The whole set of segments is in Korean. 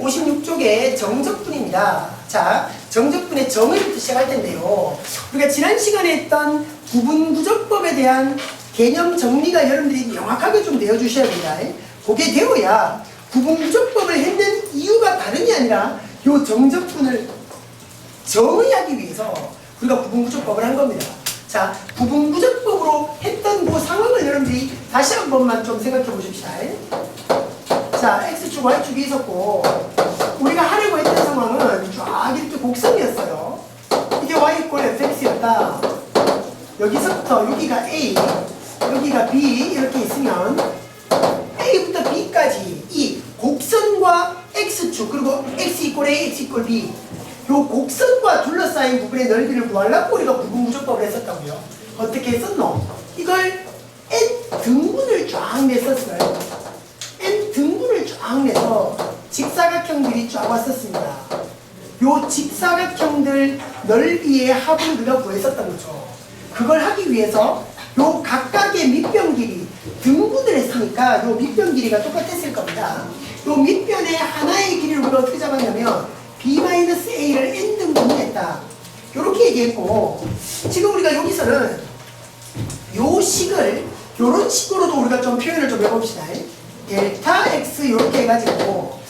56쪽의 정적분입니다. 자, 정적분의 정의부터 시작할 텐데요. 우리가 지난 시간에 했던 구분구조법에 대한 개념 정리가 여러분들이 명확하게 좀 내어주셔야 됩니다. 그게 되어야 구분구조법을 했는 이유가 다른 게 아니라 이 정적분을 정의하기 위해서 우리가 구분구조법을 한 겁니다. 자, 구분구조법으로 했던 그 상황을 여러분들이 다시 한 번만 좀 생각해 보십시다. 자, X축, Y축이 있었고 우리가 하려고 했던 상황은 쫙 이렇게 곡선이었어요. 이게 Y 이퀄 fx였다. 여기서부터 여기가 A, 여기가 B 이렇게 있으면 A부터 B까지 이 곡선과 X축 그리고 X 이퀄 A, X 이퀄 B 요 곡선과 둘러싸인 부분의 넓이를 구하려고 우리가 구분구조법을 했었다고요. 어떻게 했었노? 이걸 N 등분을 쫙 냈었어요. N 등분을 쫙 내서 직사각형들이 쫙 왔었습니다. 요 직사각형들 넓이의 합을 우리가 구했었던 거죠. 그걸 하기 위해서 요 각각의 밑변 길이 등분을 했으니까 요 밑변 길이가 똑같았을 겁니다. 요 밑변의 하나의 길이를 우리가 어떻게 잡았냐면 B-A를 N등분을 했다. 요렇게 얘기했고 지금 우리가 여기서는 요 식을 요런 식으로도 우리가 좀 표현을 좀 해봅시다. 델타 X 요렇게 해가지고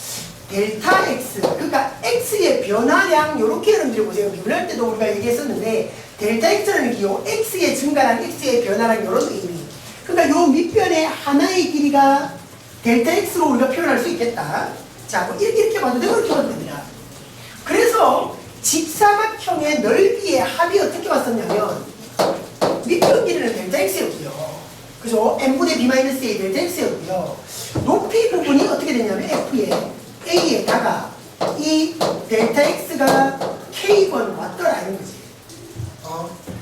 델타 X 그러니까 X의 변화량 요렇게 여러분들이 보세요. 미분할 때도 우리가 얘기했었는데 델타 X라는 게 요 X의 증가량 X의 변화량 요런 의미 그러니까 요 밑변의 하나의 길이가 델타 X로 우리가 표현할 수 있겠다. 자, 이렇게 봐도 되고 이렇게 봐도 됩니다. 그래서 직사각형의 넓이의 합이 어떻게 왔었냐면 밑변 길이는 델타 X였고요. 그죠? N분의 B-A 델타 X였고요. 높이 부분이 어떻게 되냐면 F에 A에다가 이 델타 X가 K번 왔더라 이런 거지.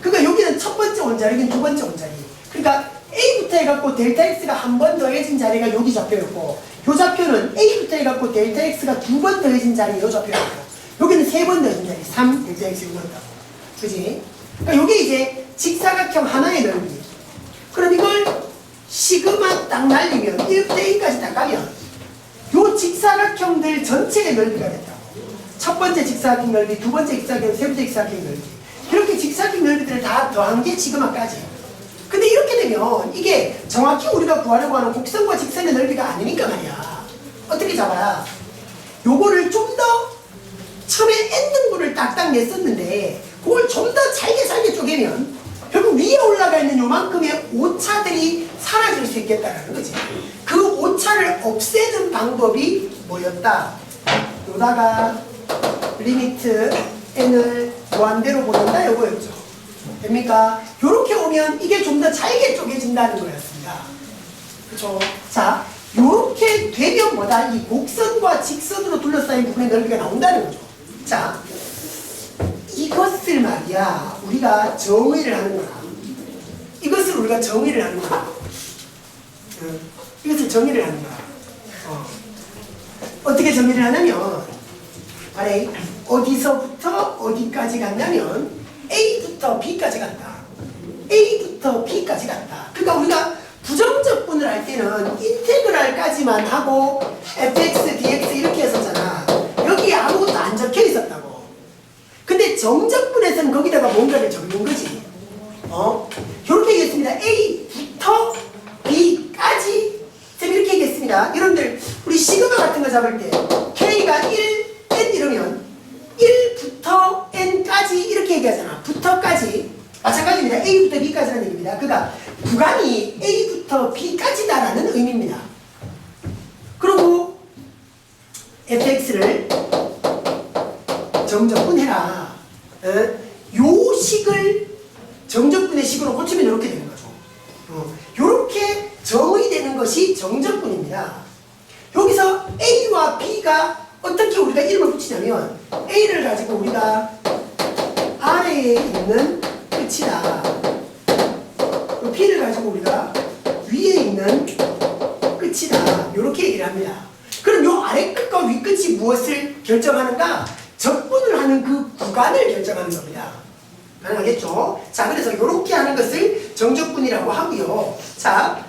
그러니까 여기는 첫 번째 원자리, 여기는 두 번째 원자리. 그러니까 A부터 해갖고 델타 X가 한 번 더해진 자리가 여기 좌표였고 요 좌표는 A부터 해갖고 델타 X가 두 번 더해진 자리 요 좌표였고 여기는 세 번 더해진 자리 3 델타 X 이거다. 그지? 그러니까 요게 이제 직사각형 하나의 넓이. 그럼 이걸 시그마 딱 날리면 1부터 A까지 딱 가면 요 직사각형들 전체의 넓이가 됐다고. 첫 번째 직사각형 넓이, 두 번째 직사각형, 세 번째 직사각형 넓이. 이렇게 직사각형 넓이들을 다 더한 게 시그마까지. 근데 이렇게 되면 이게 정확히 우리가 구하려고 하는 곡선과 직선의 넓이가 아니니까 말이야. 어떻게 잡아야? 요거를 좀 더 처음에 N등분을 딱딱 냈었는데 그걸 좀 더 잘게 쪼개면 결국 위에 올라가 있는 요만큼의 오차들이 사라질 수 있겠다라는 거지. 그 오차를 없애는 방법이 뭐였다? 요다가 리미트 n을 무한대로 보낸다 요거였죠. 됩니까? 요렇게 오면 이게 좀 더 잘게 쪼개진다는 거였습니다. 그쵸? 자, 요렇게 되면 뭐다? 이 곡선과 직선으로 둘러싸인 부분의 넓이가 나온다는 거죠. 자, 이것을 말이야 우리가 정의를 하는 거야. 이것을 우리가 정의를 하는 거야. 이것을 정의를 하는 거야. 어떻게 정의를 하냐면 아래 어디서부터 어디까지 갔냐면 A부터 B까지 갔다. A부터 B까지 갔다. 그러니까 우리가 부정적분을 할 때는 인테그랄까지만 하고 fx, dx 이렇게 했었잖아. 여기 아무것도 안 적혀 있었다고. 근데 정적분에서는 거기다가 뭔가를 적는 거지. 이렇게 얘기했습니다. A부터 B까지. 쌤 이렇게 얘기했습니다. 여러분들 우리 시그마 같은 거 잡을 때 K가 1, N 이러면 1부터 N까지 이렇게 얘기하잖아. 부터까지. 마찬가지입니다. A부터 B까지라는 얘기입니다. 그러니까 구간이 A부터 B까지다라는 의미입니다. 그리고 fx를 정적분해라. 요 식을 정적분의 식으로 고치면 이렇게 되는 거죠. 이렇게 정의되는 것이 정적분입니다. 여기서 A와 B가 어떻게 우리가 이름을 붙이냐면 A를 가지고 우리가 아래에 있는 끝이다. B를 가지고 우리가 위에 있는 끝이다. 이렇게 얘기를 합니다. 그럼 요 아래 끝과 위 끝이 무엇을 결정하는가? 적분을 하는 그 구간을 결정하는 겁니다. 가능하겠죠? 자, 그래서 이렇게 하는 것을 정적분이라고 하고요. 자,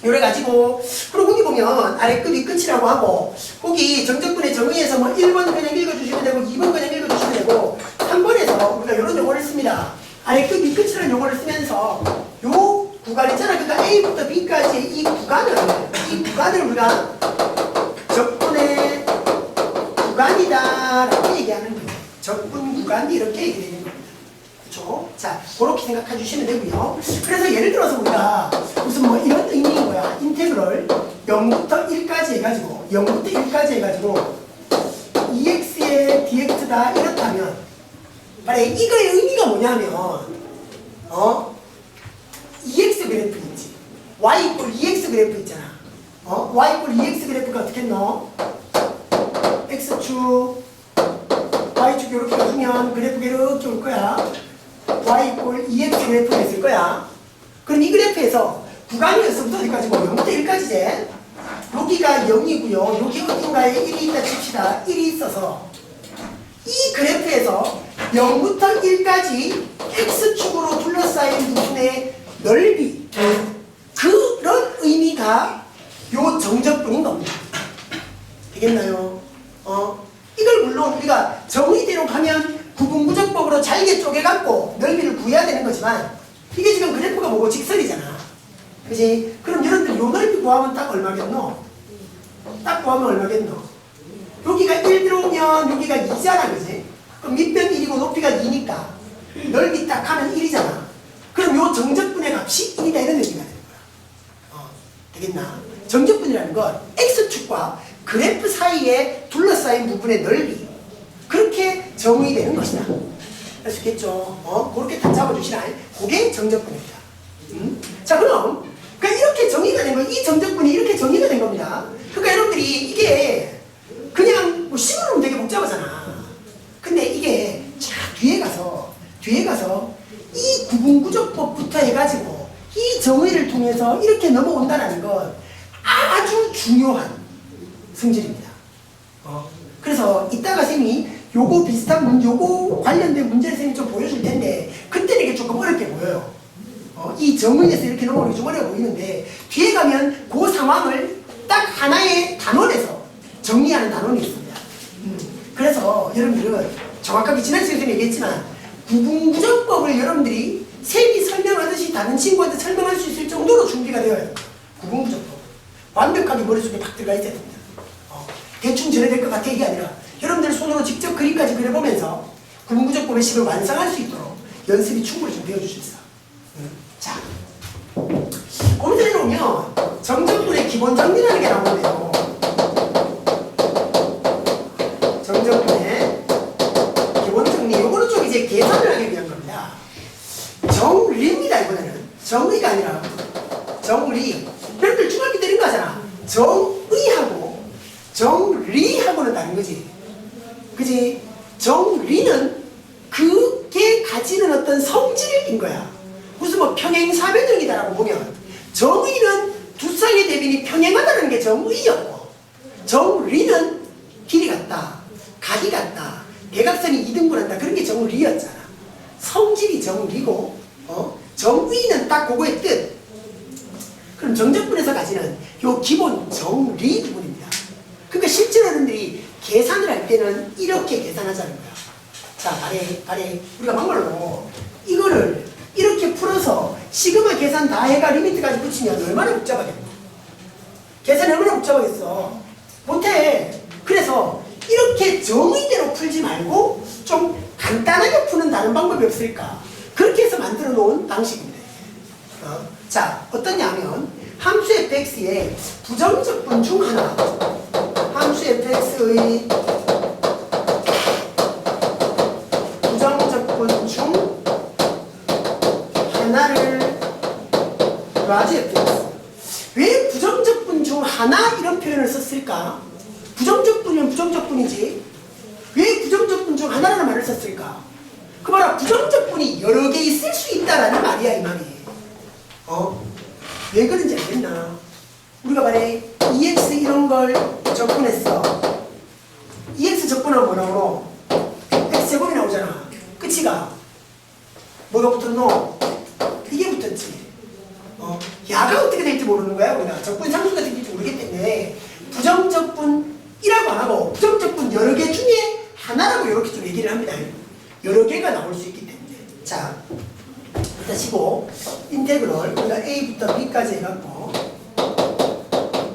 요래 가지고 그리고 거기 보면 아래 끝 윗끝이라고 하고 거기 정적분의 정의에서 뭐 1번 그냥 읽어주시면 되고 2번 그냥 읽어주시면 되고 3번에서 우리가 이런 용어를 씁니다. 아래 끝 윗끝이라는 용어를 쓰면서 요 구간 있잖아. 그러니까 A부터 B까지의 이 구간을 우리가 적분의 구간이다 라고 얘기하는 거예요. 적분 구간이 이렇게 얘기되는 겁니다. 그렇죠? 자, 그렇게 생각해 주시면 되고요. 그래서 예를 들어서 우리가 무슨 뭐 이런 의미인 거야. 인테그럴 0부터 1까지 해가지고 0부터 1까지 해가지고 EX의 DX다 이렇다면 만약에 이거의 의미가 뭐냐면 EX 그래프 있지. Y 이꼴 EX 그래프 있잖아. Y 이꼴 EX 그래프가 어떻게 했노? X축 Y축 이렇게 가주면 그래프가 이렇게 올 거야. Y 이꼴 EX 그래프가 있을 거야. 그럼 이 그래프에서 구간이 어디서부터 어디까지 고 0부터 1까지제. 여기가 0이고요. 여기 어딘가에 1이 있다 칩시다. 1이 있어서 이 그래프에서 0부터 1까지 X축으로 둘러싸인 부분의 넓이 그런 의미가 요 정적분인 겁니다. 되겠나요? 이걸 물론 우리가 정의대로 가면 구분구적법으로 잘게 쪼개갖고 넓이를 구해야 되는 거지만 이게 지금 그래프가 뭐고 직선이잖아. 그지? 그럼 여러분들 요 넓이 구하면 딱 얼마겠노? 딱 구하면 얼마겠노? 여기가 1 들어오면 여기가 2잖아. 그지? 그럼 밑변 1이고 높이가 2니까 넓이 딱 하면 1이잖아. 그럼 요 정적분의 값이 1이다 이런 의미가 되는 거야. 되겠나? 정적분이라는 건 X축과 그래프 사이에 둘러싸인 부분의 넓이 그렇게 정의되는 것이다. 알 수 있겠죠? 그렇게 다 잡아주시라. 그게 정적분입니다. 자, 그럼 그러니까 이렇게 정의가 된 거예요. 이 정적분이 이렇게 정의가 된 겁니다. 그러니까 여러분들이 이게 그냥 뭐 식으로 되게 복잡하잖아. 근데 이게 자 뒤에 가서 이 구분구적법부터 해가지고 이 정의를 통해서 이렇게 넘어온다는 건 아주 중요한 성질입니다. 그래서 이따가 쌤이 요거 비슷한 문제, 요거 관련된 문제를 쌤이 좀 보여줄 텐데 그때는 이게 조금 어렵게 보여요. 이 정의에서 이렇게 넘어오는 게 좀 어려워 보이는데 뒤에 가면 그 상황을 딱 하나의 단원에서 정리하는 단원이 있습니다. 그래서 여러분들은 정확하게 지난 시간에 얘기했지만 구분구적법을 여러분들이 쌤이 설명하듯이 다른 친구한테 설명할 수 있을 정도로 준비가 되어야 돼요. 구분구적법 완벽하게 머릿속에 팍 들어가 있어야 됩니다. 대충 전해될 것 같아 이게 아니라 여러분들 손으로 직접 그림까지 그려보면서 구분구적법의 식을 완성할 수 있도록 연습이 충분히 좀 되어줄 수 있어. 자, 거기서 내려오면 정적분의 기본 정리라는 게 나오는데요. 정적분의 기본 정리, 요거는 좀 이제 계산을 하기 위한 겁니다. 정리입니다. 이번에는 정의가 아니라 정리. 여러분들 중학교 때 이런 거 하잖아. 정의하고 정리하고는 다른 거지. 그지? 정리는 그게 가지는 어떤 성질인 거야. 무슨 뭐 평행사변형이다라고 보면 정의는 두 쌍의 대변이 평행하다는 게 정의였고 정리는 길이 같다, 각이 같다, 대각선이 2등분한다 그런 게 정리였잖아. 성질이 정리고 정의는 딱 그거의 뜻. 그럼 정적분에서 가지는 요 기본 정리 부분입니다. 그러니까 실제로 여러분들이 계산을 할 때는 이렇게 계산하자는 거야. 자, 아래 우리가 막말로 이거를 이렇게 풀어서 시그마 계산 다 해가 리미트까지 붙이면 얼마나 복잡하겠노? 계산이 얼마나 복잡하겠어? 못해. 그래서 이렇게 정의대로 풀지 말고 좀 간단하게 푸는 다른 방법이 없을까? 그렇게 해서 만들어 놓은 방식입니다. 자, 어떠냐면 함수 fx의 부정적분 중 하나, 함수 fx의 부정적분 중 하나를 라지 fx. 왜 부정적분 중 하나 이런 표현을 썼을까? 부정적분이면 부정적분이지 왜 부정적분 중 하나라는 말을 썼을까? 그 봐라, 부정적분이 여러 개 있을 수 있다라는 말이야 이 말이. 왜 그런지 알겠나? 우리가 말해 EX 이런 걸 적분했어. EX 적분하면 뭐 나오노? X제곱이 나오잖아. 끝이가 뭐가 붙었노? 이게 붙었지. 야가 어떻게 될지 모르는 거야. 우리가 적분 상수가 될지 모르기 때문에 부정적분이라고 안 하고 부정적분 여러 개 중에 하나라고 이렇게 좀 얘기를 합니다. 여러 개가 나올 수 있기 때문에. 자, 일단 치고 인테그럴 우리가 a부터 b까지 해갖고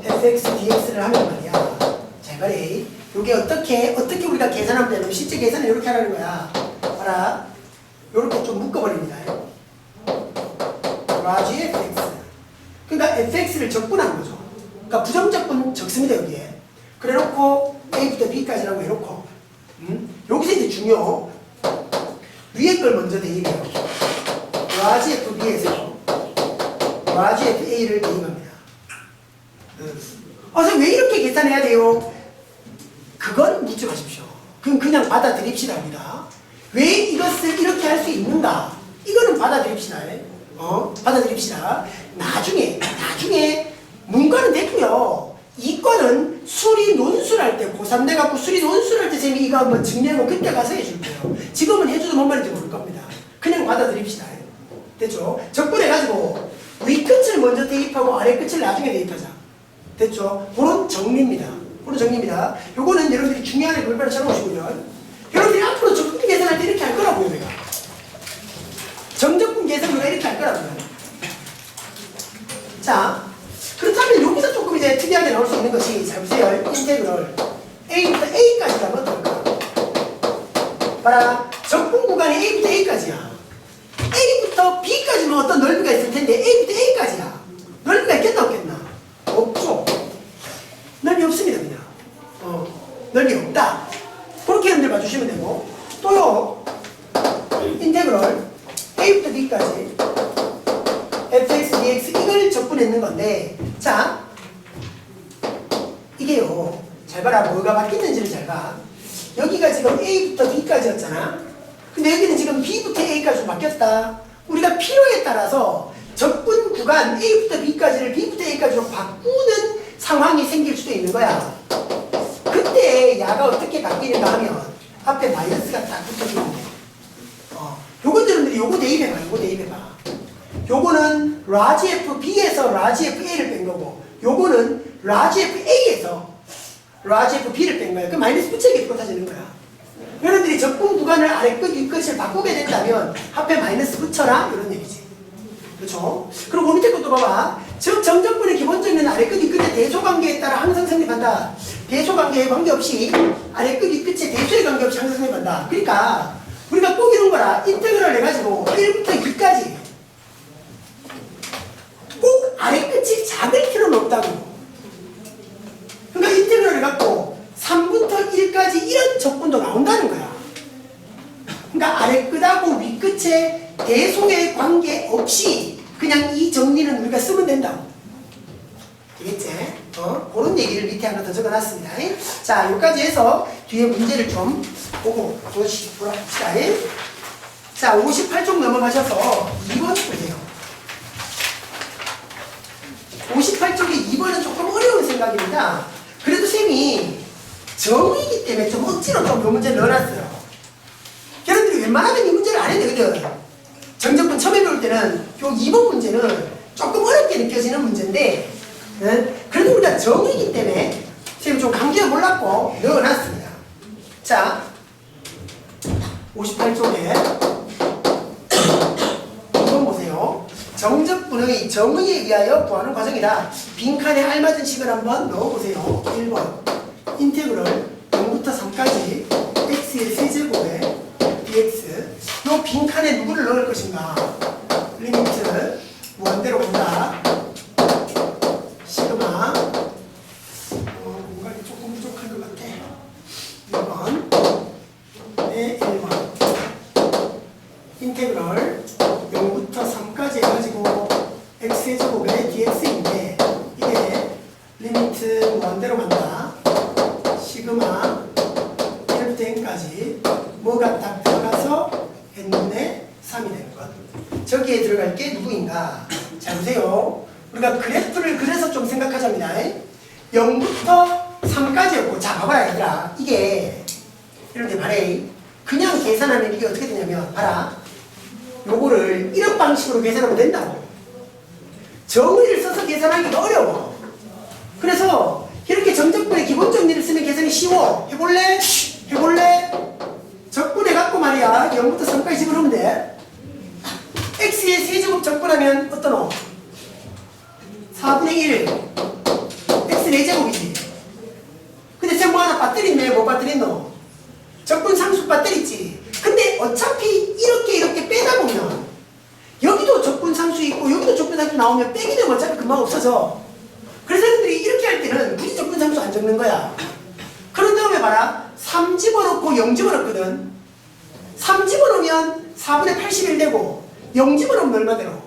fx dx를 하면 말이야. 자, 이거래. 이게 어떻게 우리가 계산하면 되냐면 실제 계산은 이렇게 하라는 거야. 봐라. 이렇게 좀 묶어버립니다. 라지 fx. 그러니까 fx를 적분한 거죠. 그러니까 부정적분 적습니다, 여기에. 그래 놓고 a부터 b까지라고 해놓고 여기서 이제 중요 위에 걸 먼저 대입해요. 라지 fb에서 라지 fa를 대입합니다. 선생님 왜 이렇게 계산해야 돼요? 그건 묻지 마십시오. 그건 그냥 받아들입시다, 우리가. 왜 이것을 이렇게 할 수 있는가? 이거는 받아들입시다. 받아들입시다. 나중에 문과는 됐고요. 이과는 수리 논술할 때 고3 돼갖고 수리 논술할 때 쌤이 이거 한번 증명은 그때 가서 해줄게요. 지금은 해줘도 뭔 말인지 모를 겁니다. 그냥 받아들입시다. 됐죠? 적분해가지고 위 끝을 먼저 대입하고 아래 끝을 나중에 대입하자. 됐죠? 그런 정리입니다. 요거는 여러분들이 중요한 골반을 찾아오시고요. 여러분들이 앞으로 적분 계산할 때 이렇게 할 거라고요, 내가. 정적분 계산 우리가 이렇게 할 거라고요. 자, 그렇다면 여기서 조금 이제 특이하게 나올 수 있는 것이, 잘 보세요. 인테그럴 a부터 a까지 가면 어떨까? 봐라. 적분 구간이 a부터 a까지야. a부터 b까지는 어떤 넓이가 있을 텐데 a부터 a까지야. 넓이가 있겠나 없겠나? 없죠. 넓이 없습니다, 그냥. 넓이 없다. 그렇게 여러분들 봐주시면 되고, 또요. 인테그럴 a부터 b까지 fx dx 이걸 적분했는 건데, 자, 이게요. 잘 봐라. 뭐가 바뀌는지를 잘 봐. 여기가 지금 a부터 b까지였잖아. 근데 여기는 지금 b부터 a까지로 바뀌었다. 우리가 필요에 따라서 적분 구간 a부터 b까지를 b부터 a까지로 바꾸는 상황이 생길 수도 있는 거야. 그때 야가 어떻게 바뀌는가 하면 앞에 마이너스가 딱 붙어주면 돼. 요것들은 요거 대입해봐. 요거는 라지 FB에서 라지 FA를 뺀 거고, 요거는 라지 FA에서 라지 FB를 뺀 거야. 그 마이너스 붙이게 붙어지는 거야. 여러분들이 적분 구간을 아래 끝, 위 끝을 바꾸게 된다면 앞에 마이너스 붙여라 이런 얘기지. 그렇죠? 그리고 그 밑에 것도 봐봐. 즉 정적분의 기본적인 아래 끝, 위 끝의 대소관계에 따라 항상 성립한다. 대소관계에 관계없이 아래 끝, 위 끝의 대소에 관계없이 항상 성립한다. 그러니까 우리가 꼭 이런 거라. 인테그럴 해가지고 1부터 2까지 꼭 아래 끝이 작을 필요는 없다고. 그러니까 인테그럴 해갖고 3부터 1까지 이런 적분도 나온다는 거야. 그러니까 아래 끝하고 위 끝에 대소의 관계 없이 그냥 이 정리는 우리가 쓰면 된다고. 되겠지? 그런 얘기를 밑에 하나 더 적어놨습니다. 자, 여기까지 해서 뒤에 문제를 좀 보고 보시다. 자, 58쪽 넘어가셔서 2번 보세요. 58쪽에 2번은 조금 어려운 생각입니다. 그래도 쌤이 정의이기 때문에 좀 억지로 좀 이 문제를 넣어놨어요. 여러분들이 웬만하면 이 문제를 안 해도 되거든. 정적분 처음에 배울 때는 요 2번 문제는 조금 어렵게 느껴지는 문제인데, 그래도 우리가 정의이기 때문에 쌤이 좀 감기가 몰랐고 넣어놨습니다. 자, 58쪽에 2번 보세요. 정적분의 정의에 의하여 구하는 과정이다. 빈칸에 알맞은 식을 한번 넣어보세요. 1번 인테그럴 0부터 3까지 x의 세제곱에 dx. 요 빈칸에 누구를 넣을 것인가? 리미트 무한대로 간다. 시그마 공간이 조금 부족한 것 같아. 2번 1번 인테그럴 0부터 3까지 해가지고 x의 제곱에 dx인데 이게 리미트 무한대로 간다. 시그마 1부터 n까지 뭐가 딱 들어가서 n분의 3이 되는 것. 저기에 들어갈 게 누구인가? 자, 보세요. 우리가 그래프를 그래서 좀 생각하자입니다. 0부터 3까지였고, 자, 봐봐라, 얘들아. 이게, 이런데 말해. 그냥 계산하면 이게 어떻게 되냐면, 봐라. 요거를 이런 방식으로 계산하면 된다고. 정의를 써서 계산하기가 어려워. 그래서 이렇게 정적분의 기본 정리를 쓰면 계산이 쉬워. 해볼래? 해볼래? 적분해갖고 말이야 0부터 3까지 집어넣으면 돼. x의 세제곱 적분하면 어떠노? 4분의 1 x 4제곱이지. 근데 쟤 뭐 하나 빠뜨렸네. 뭐 빠뜨렸노? 적분 상수 빠뜨렸지. 근데 어차피 이렇게 빼다 보면 여기도 적분 상수 있고 여기도 적분 상수 나오면 빼기 되면 어차피 금방 없어져. 그래서 사람들이 이렇게 할 때는 굳이 적분 상수 안 적는 거야. 그런 다음에 봐라. 3 집어넣고 0 집어넣거든. 3 집어넣으면 4분의 81 되고 0 집어넣으면 얼마 되노?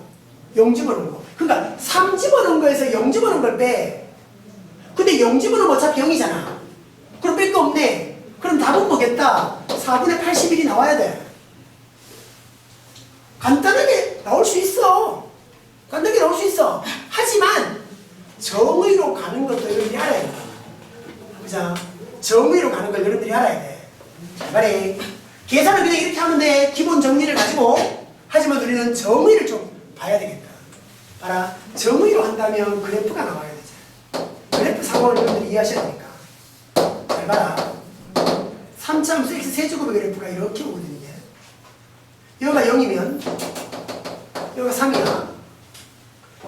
0 집어넣은 거. 그러니까 3 집어넣은 거에서 0 집어넣은 걸 빼. 근데 0 집어넣으면 어차피 0이잖아. 그럼 뺄 거 없네. 그럼 답은 뭐겠다? 4분의 81이 나와야 돼. 간단하게 나올 수 있어. 간단하게 나올 수 있어. 하지만 정의로 가는 것도 여러분들이 알아야 돼. 그죠? 정의로 가는 걸 여러분들이 알아야 돼. 말해. 계산은 그냥 이렇게 하면 돼. 기본 정리를 가지고. 하지만 우리는 정의를 좀 봐야 되겠다. 봐라. 정의로 한다면 그래프가 나와야 되지. 그래프 상황을 여러분들이 이해하셔야 되니까. 잘 봐라. 3차함수 x 세제곱의 그래프가 이렇게 오거든요. 여기가 0이면 여기가 3이야.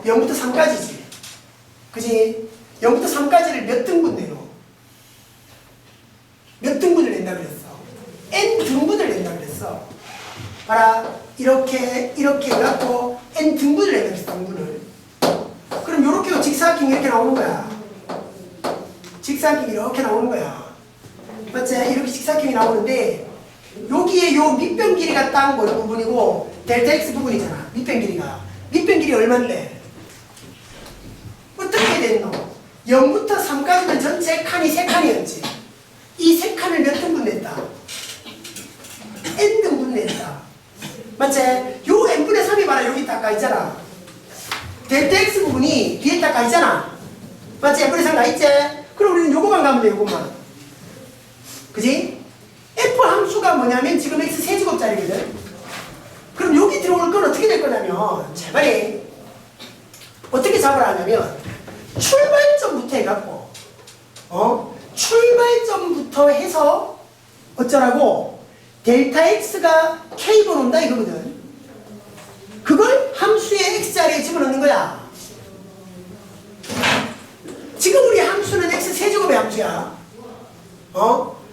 0부터 3까지지. 그지? 0부터 3까지를 몇 등분 내노? 몇 등분을 낸다 그랬어? n 등분을 낸다 그랬어. 봐라. 이렇게 해갖고 n 등분을 낸다 그랬어. 등분을. 그럼 요렇게 직사각형이 이렇게 나오는 거야. 직사각형이 이렇게 나오는 거야. 맞지? 이렇게 직사각형이 나오는데 여기에 요 밑변 길이가 딱 어느 부분이고 델타 x 부분이잖아. 밑변 길이가. 밑변 길이 얼만데? 어떻게 됐노? 0부터 3까지는 전체 칸이 3칸이었지. 이 3칸을 몇 등분 냈다? n 등분 냈다. 맞지? 요 n분의 3이 봐라. 여기 딱 가있잖아. 델타 x 부분이 뒤에 딱 가있잖아. 맞지? n분의 3 가있지? 그럼 우리는 요거만 가면 돼. 요거만. 그지? f 함수가 뭐냐면 지금 x 세제곱짜리거든. 그럼 여기 들어올 건 어떻게 될 거냐면 잘 말해. 어떻게 잡으라 하냐면 출발점부터 해갖고 출발점부터 해서 어쩌라고 델타 x가 k번 온다 이거거든. 그걸 함수의 x자리에 집어넣는 거야. 지금 우리 함수는 x 세제곱의 함수야.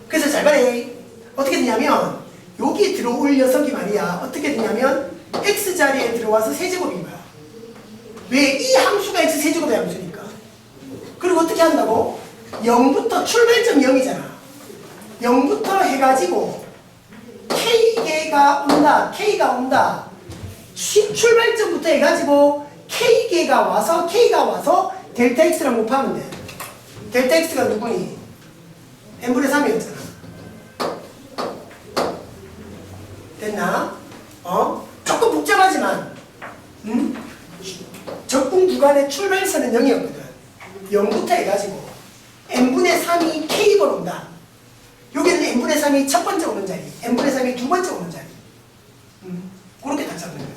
그래서 잘 말해. 어떻게 되냐면 여기 들어올 녀석이 말이야. 어떻게 되냐면 x자리에 들어와서 세제곱인 거야. 왜? 이 함수가 x 세제곱의 함수니까. 그리고 어떻게 한다고? 0부터 출발점 0이잖아. 0부터 해가지고 k개가 온다. k가 온다. 출발점부터 해가지고 k가 와서 델타 x랑 곱하면 돼. 델타 x가 누구니? n분의 3이었잖아. 됐나? 조금 복잡하지만 적분 구간의 출발선은 0이었거든. 0부터 해가지고 n분의 3이 k번 온다. 여기는 n분의 3이 첫 번째 오는 자리, n분의 3이 두 번째 오는 자리. 그렇게 다 잡는 거야.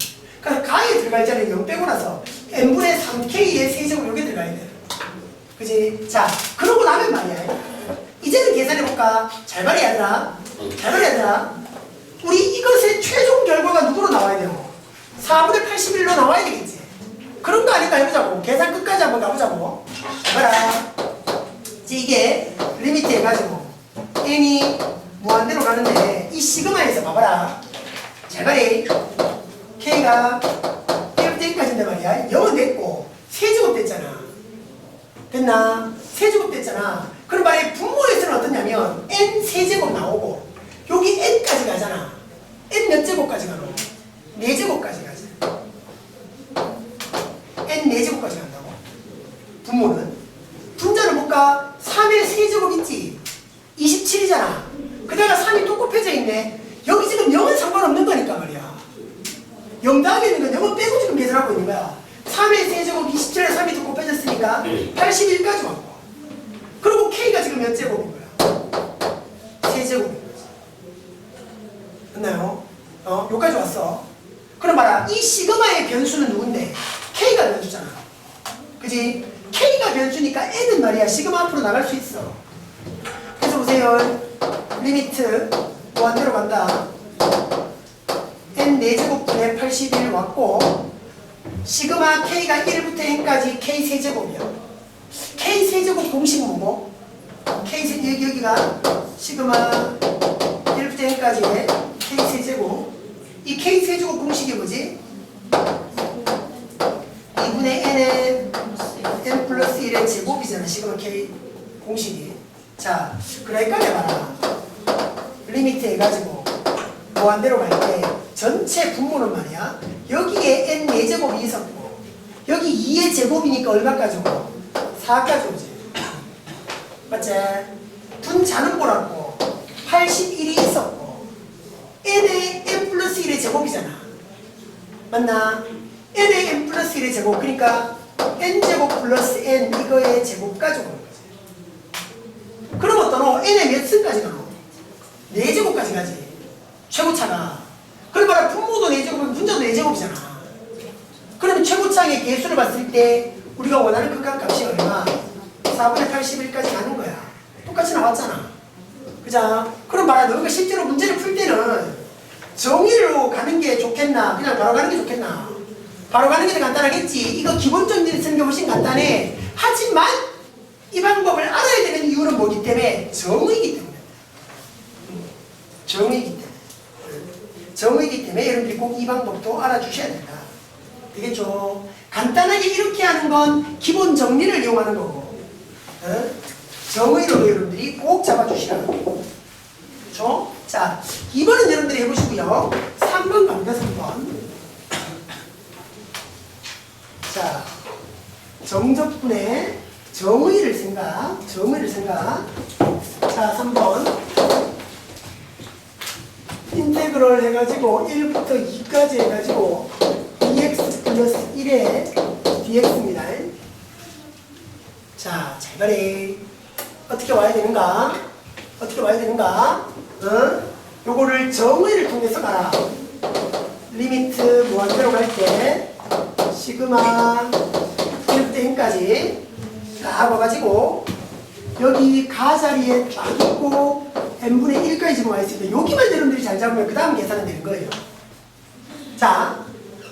그러니까 가에 들어갈 자리는 0 빼고 나서 n분의 3k의 세제곱 여기 들어가야 돼. 그지? 자, 그러고 나면 말이야. 이제는 계산해볼까? 잘 말해 얘들아. 잘 말해 얘들아. 우리 이것의 최종 결과가 누구로 나와야 돼요? 4분의 81로 나와야 되겠지. 그런 거 아닐까 해보자고. 계산 끝까지 한번 가보자고. 봐라. 이제 이게 리미트 해가지고 n이 무한대로 가는데 이 시그마에서 봐봐라. 잘 말해. k가 1부터 1까지인데 말이야. 0은 됐고 세제곱 됐잖아. 됐나? 세제곱 됐잖아. 그럼 말이야. 분모에서는 어떠냐면 n 세제곱 나오고 여기 n까지 가잖아. n 몇 제곱까지 가노? 4제곱까지 가지. n 4제곱까지 간다고. 분모는. 분자를 볼까? 3의 세제곱 있지? 27이잖아. 그다가 3이 또 곱해져 있네. 여기 지금 0은 상관없는 거니까 말이야. 0 다음에 있는 건 0은 빼고 지금 계산하고 있는 거야. 3의 세제곱 27에 3이 또 곱해졌으니까 81까지 왔고. 그리고 k가 지금 몇 제곱인 거야? 세제곱인 거지. 됐나요? 여기까지 왔어. 그럼 봐라. 이 시그마의 변수는 누군데? k가 변수잖아. 그지? K가 변수니까 N은 말이야 시그마 앞으로 나갈 수 있어. 그래서 보세요. 리미트 무한대로 간다. N 4제곱분의 81 왔고 시그마 K가 1부터 N까지 K 세제곱이야. K 세제곱 공식 뭐고? K 세 여기가 시그마 1부터 N까지의 K 세제곱. 이 K 세제곱 공식이 뭐지? 2분의 N의 N 플러스 1의 제곱이잖아. 시그마 K 공식이. 자, 그러니까 해봐라. 리미트 해가지고 무한대로 갈 때 전체 분모는 말이야. 여기에 N 4제곱이 있었고 여기 2의 제곱이니까 얼마까지 오고? 4까지 오지. 맞지? 분자는 뭐라고? 81이 있었고 N의 N 플러스 1의 제곱이잖아. 맞나? N의 N 플러스 1의 제곱. 그러니까 N제곱 플러스 N 이거의 제곱까지 오는 거지. 그럼 어떠노? N의 몇 승까지 가노? 4제곱까지 가지. 최고차가. 그럼 봐라. 분모도 4제곱이면 분자도 4제곱이잖아. 그러면 최고차의 개수를 봤을 때 우리가 원하는 극한값이 얼마? 4분의 81까지 가는 거야. 똑같이 나왔잖아. 그자? 그럼 봐라. 너가 실제로 문제를 풀 때는 정의로 가는 게 좋겠나? 그냥 바로 가는 게 좋겠나? 바로 가는 게 더 간단하겠지. 이거 기본적인 쓰는 게 훨씬 간단해. 하지만 이 방법을 알아야 되는 이유는 뭐기 때문에? 정의이기 때문에. 정의이기 때문에. 정의이기 때문에 여러분들이 꼭 이 방법도 알아주셔야 된다. 되겠죠? 간단하게 이렇게 하는 건 기본 정리를 이용하는 거고, 정의로 여러분들이 꼭 잡아주시라고. 그렇죠? 자, 2번은 여러분들이 해보시고요. 3번 갑니다. 3번. 자, 정적분의 정의를 생각. 자, 3번. 인테그럴 해가지고 1부터 2까지 해가지고 dx 플러스 1의 dx입니다. 자, 잘 봐래. 어떻게 와야 되는가? 요거를 정의를 통해서 가라. 리미트 무한대로 갈 때 시그마 1부터 n까지 딱 와가지고 여기 가 자리에 딱 있고 n분의 1까지 집어와 있습니다. 여기만 여러분들이 잘 잡으면 그 다음 계산은 되는 거예요. 자,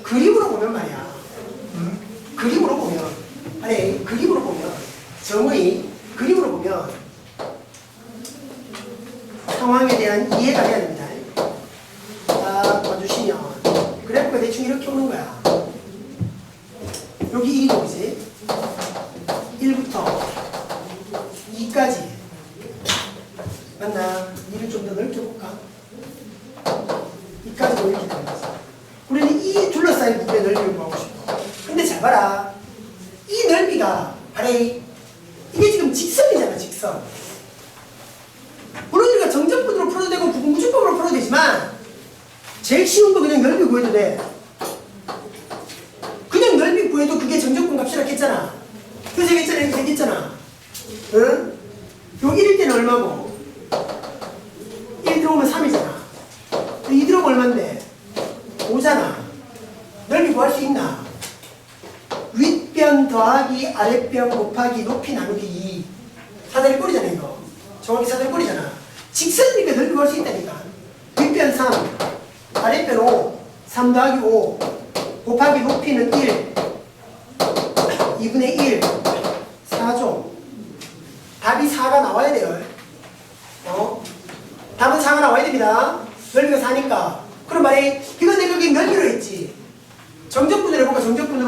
그림으로 보면 말이야. 그림으로 보면 정의 그림으로 보면 상황에 대한 이해가 돼야 됩니다. 딱 봐주시면 그래프가 대충 이렇게 오는 거야. 여기 1이지. 1부터 2까지. 맞나? 2를 좀 더 넓게 볼까? 2까지 넓게 되는 거지. 우리는 이 둘러싸인 부분의 넓이를 구하고 싶어. 근데 잘 봐라. 이 넓이가 바로 이게 지금 직선이잖아, 직선. 물론 우리가 정적분으로 풀어도 되고 부분구조법으로 풀어도 되지만 제일 쉬운 거 그냥 넓이 구해도 돼. 그냥 넓이 구해도 그게 정적분 값이라 했잖아. 그래서 이렇게 되겠잖아. 응? 요 1일 때는 얼마고? 1 들어오면 3이잖아. 2 들어오면 얼만데? 5잖아. 넓이 구할 수 있나? 윗변 더하기 아랫변 곱하기 높이 나누기 2. 사다리 꼴이잖아, 이거. 정확히 사다리 꼴이잖아. 직선이니까 넓이 구할 수 있다니까. 윗변 3, 아랫변 5, 3 더하기 5, 곱하기 높이는 1, 2분의 1, 4죠. 답이 4가 나와야 돼요. 답은 4가 나와야 됩니다. 넓이가 4니까. 그럼 말해, 이거 내가 여기 넓이로 했지. 정적분을 해볼까? 정적분을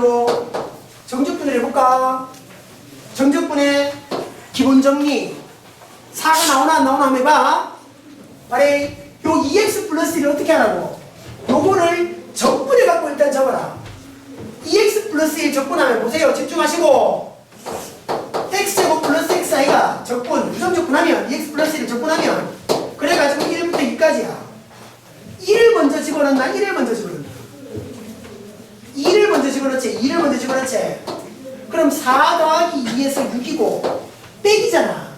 해볼까? 정적분의 기본 정리. 4가 나오나 안 나오나 한번 해봐. 말해, 요 2x 플러스 1을 어떻게 하라고? 요거를 적분해 갖고 일단 적어라. 2x 플러스 1 적분하면 보세요. 집중하시고. x제곱 플러스 xi가 적분, 무점 적분하면 2x 플러스 1을 적분하면 그래가지고 1부터 2까지야. 1을 먼저 집어넣나? 1을 먼저 집어넣나? 2를 먼저 집어넣지. 2를 먼저 집어넣지. 그럼 4 더하기 2에서 6이고 빼기잖아.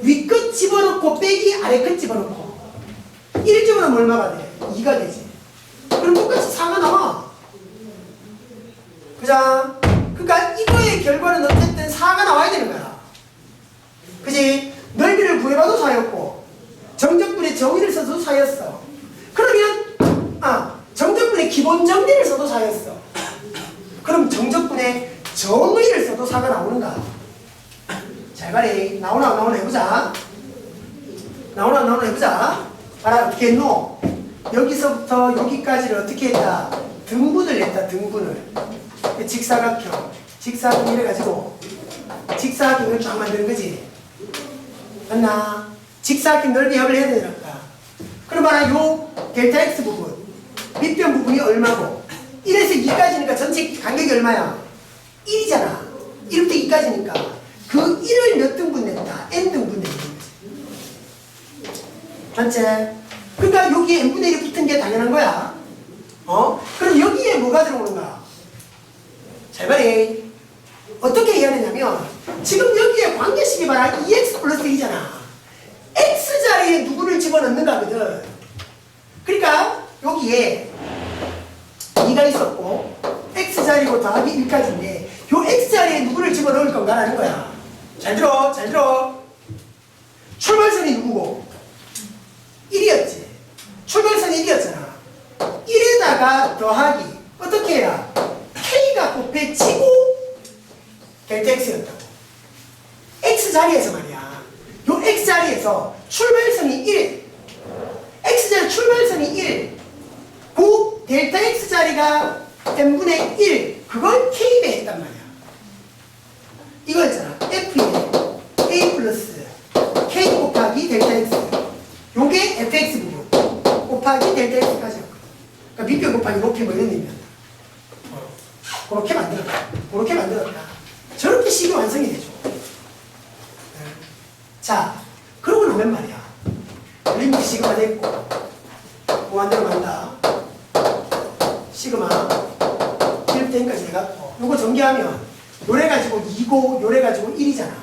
윗끝 집어넣고 빼기 아래끝 집어넣고 1 집어넣으면 얼마가 돼? 2가 되지. 그럼 똑같이 4가 나와. 그자 그러니까 이거의 결과는 어쨌든 4가 나와야 되는 거야. 그지? 넓이를 구해봐도 4였고 정적분의 정의를 써도 4였어. 그러면 정적분의 기본 정리를 써도 4였어. 그럼 정적분의 정의를 써도 4가 나오는가? 잘 봐래. 나오나 해보자. 나오나 해보자. 봐라, 어떻게 했노? 여기서부터 여기까지를 어떻게 했다? 등분을 했다. 등분을. 직사각형 이래가지고 직사각형을 쫙 만드는 거지. 맞나? 직사각형 넓이 합을 해야 되니까. 그럼 봐라, 요 델타 x 부분 밑변 부분이 얼마고 1에서 2까지니까 전체 간격이 얼마야? 1이잖아. 1부터 2까지니까 그 1을 몇 등분 냈다? n등분 냈는 거지. 맞지? 그러니까 여기에 n분의 1이 붙은 게 당연한 거야. 그럼 여기에 뭐가 들어오는가? 잘 봐래. 어떻게 이해하느냐면 지금 여기에 관계식이 봐라. 2x 플러스 1이잖아. x자리에 누구를 집어넣는가 거든. 그러니까 여기에 2가 있었고 x자리고 더하기 1까지인데 요 x자리에 누구를 집어넣을 건가라는 거야. 잘 들어. 출발선이 누구고? 1이었지. 출발선이 1이었잖아. 1에다가 더하기 어떻게 해라? k가 곱해지고 델타 x였다고. x자리에서 말이야. 요 x자리에서 출발선이 1, x자리 출발선이 1, 그 델타 x자리가 n분의 1, 그걸 k배 했단 말이야. 이거였잖아. f에 a 플러스 k 곱하기 델타 x, 요게 fx 부분 곱하기 델타 x까지였거든. 그러니까 밑변 곱하기 높이 뭐 이런 의미야. 그렇게 만들었다. 저렇게 식이 완성이 되죠. 자, 그러고 나면 말이야. 리미트 시그마 됐고, 무한대로 간다. 시그마 1대까지 해갖고, 요거 전개하면, 요래 가지고 2고, 요래 가지고 1이잖아.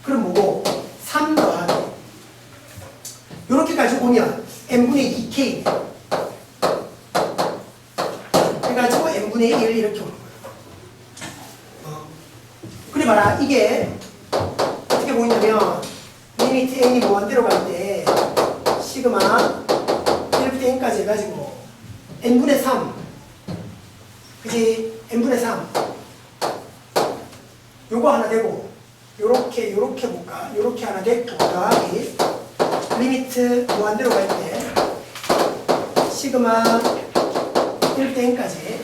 그럼 뭐고? 3 더하기. 요렇게 가지고 오면, n분의 2k. 그래가지고 n분의 1 이렇게 오는 거야. 그래 봐라. 이게 어떻게 보이냐면 리미트 n이 무한대로 갈 때 시그마 1부터 n까지 해가지고 n분의 3, 그지? n분의 3 요거 하나 되고 요렇게 볼까? 요렇게 하나 됐고 더하기 리미트 무한대로 갈 때 시그마 1부터 n까지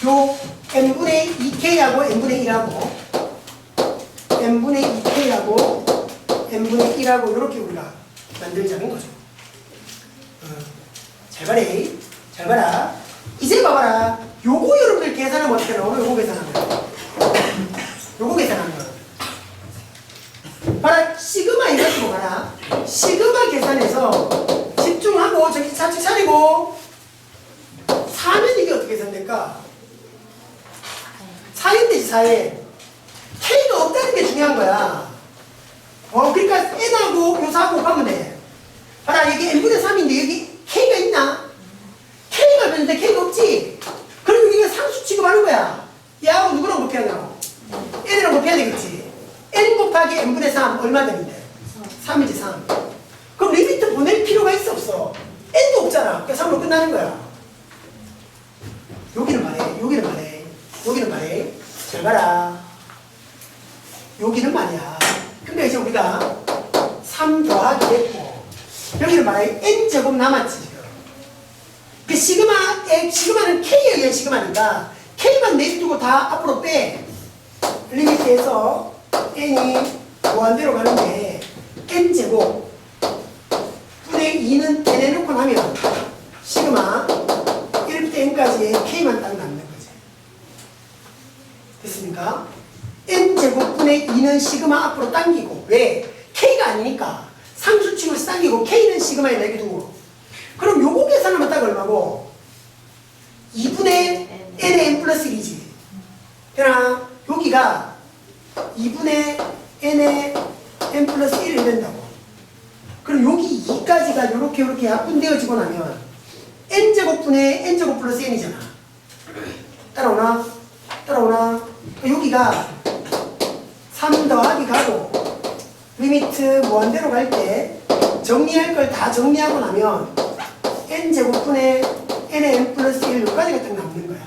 요 n분의 2k하고 n분의 1하고 n분의 2k하고 n분의 1하고 이렇게 우리가 만들자는 거죠. 잘 봐라. 이제 봐봐라. 요거 여러분들 계산하면 어떻게 나오나? 요거 계산하면 봐라. 시그마 이가지고 봐라. 시그마 계산해서 집중하고 저기 좌측 차리고 4면 이게 어떻게 계산될까? 4인 되지. 4인. K가 없다는 게 중요한 거야. 그러니까 N하고 요 4 곱하면 돼. 봐라, 여기 N분의 3인데 여기 K가 있나? K가 있는데 K가 없지? 그럼 여기가 상수 취급하는 거야. 얘하고 누구랑 곱해야 되나? N이랑 곱해야 되겠지. N 곱하기 N분의 3 얼마 되는데? 3이지 3. 그럼 리미트 보낼 필요가 있어 없어? N도 없잖아. 그러니까 3으로 끝나는 거야. 여기는 말해. 잘 봐라. 여기는 말이야. 근데 이제 우리가 3 더하기 됐고, 여기는 말해. n제곱 남았지, 지금. 그 시그마는 k에 의한 시그마니까, k만 내두고 다 앞으로 빼. 리미트에서 n이 무한대로 가는데, n제곱 분의 2는 n 해놓고 나면, 시그마 1부터 n까지의 k만 딱 남는 거지. 됐습니까? n제곱분의 2는 시그마 앞으로 당기고. 왜? k가 아니니까 상수칙으로 당기고 k는 시그마에 내기두고. 그럼 요거 계산하면 딱 얼마고? 2분의 n의 n 플러스 1이지. 되나? 여기가 2분의 n의 n 플러스 1이 된다고. 그럼 여기 2까지가 요렇게 약분되어지고 나면 n제곱분의 n제곱 플러스 n이잖아. 따라오나? 따라오나? 여기가 3 더하기 가로 리미트 무한대로 갈 때 정리할 걸 다 정리하고 나면 n제곱분의 n의 n 플러스 1 여기까지가 딱 남는 거야.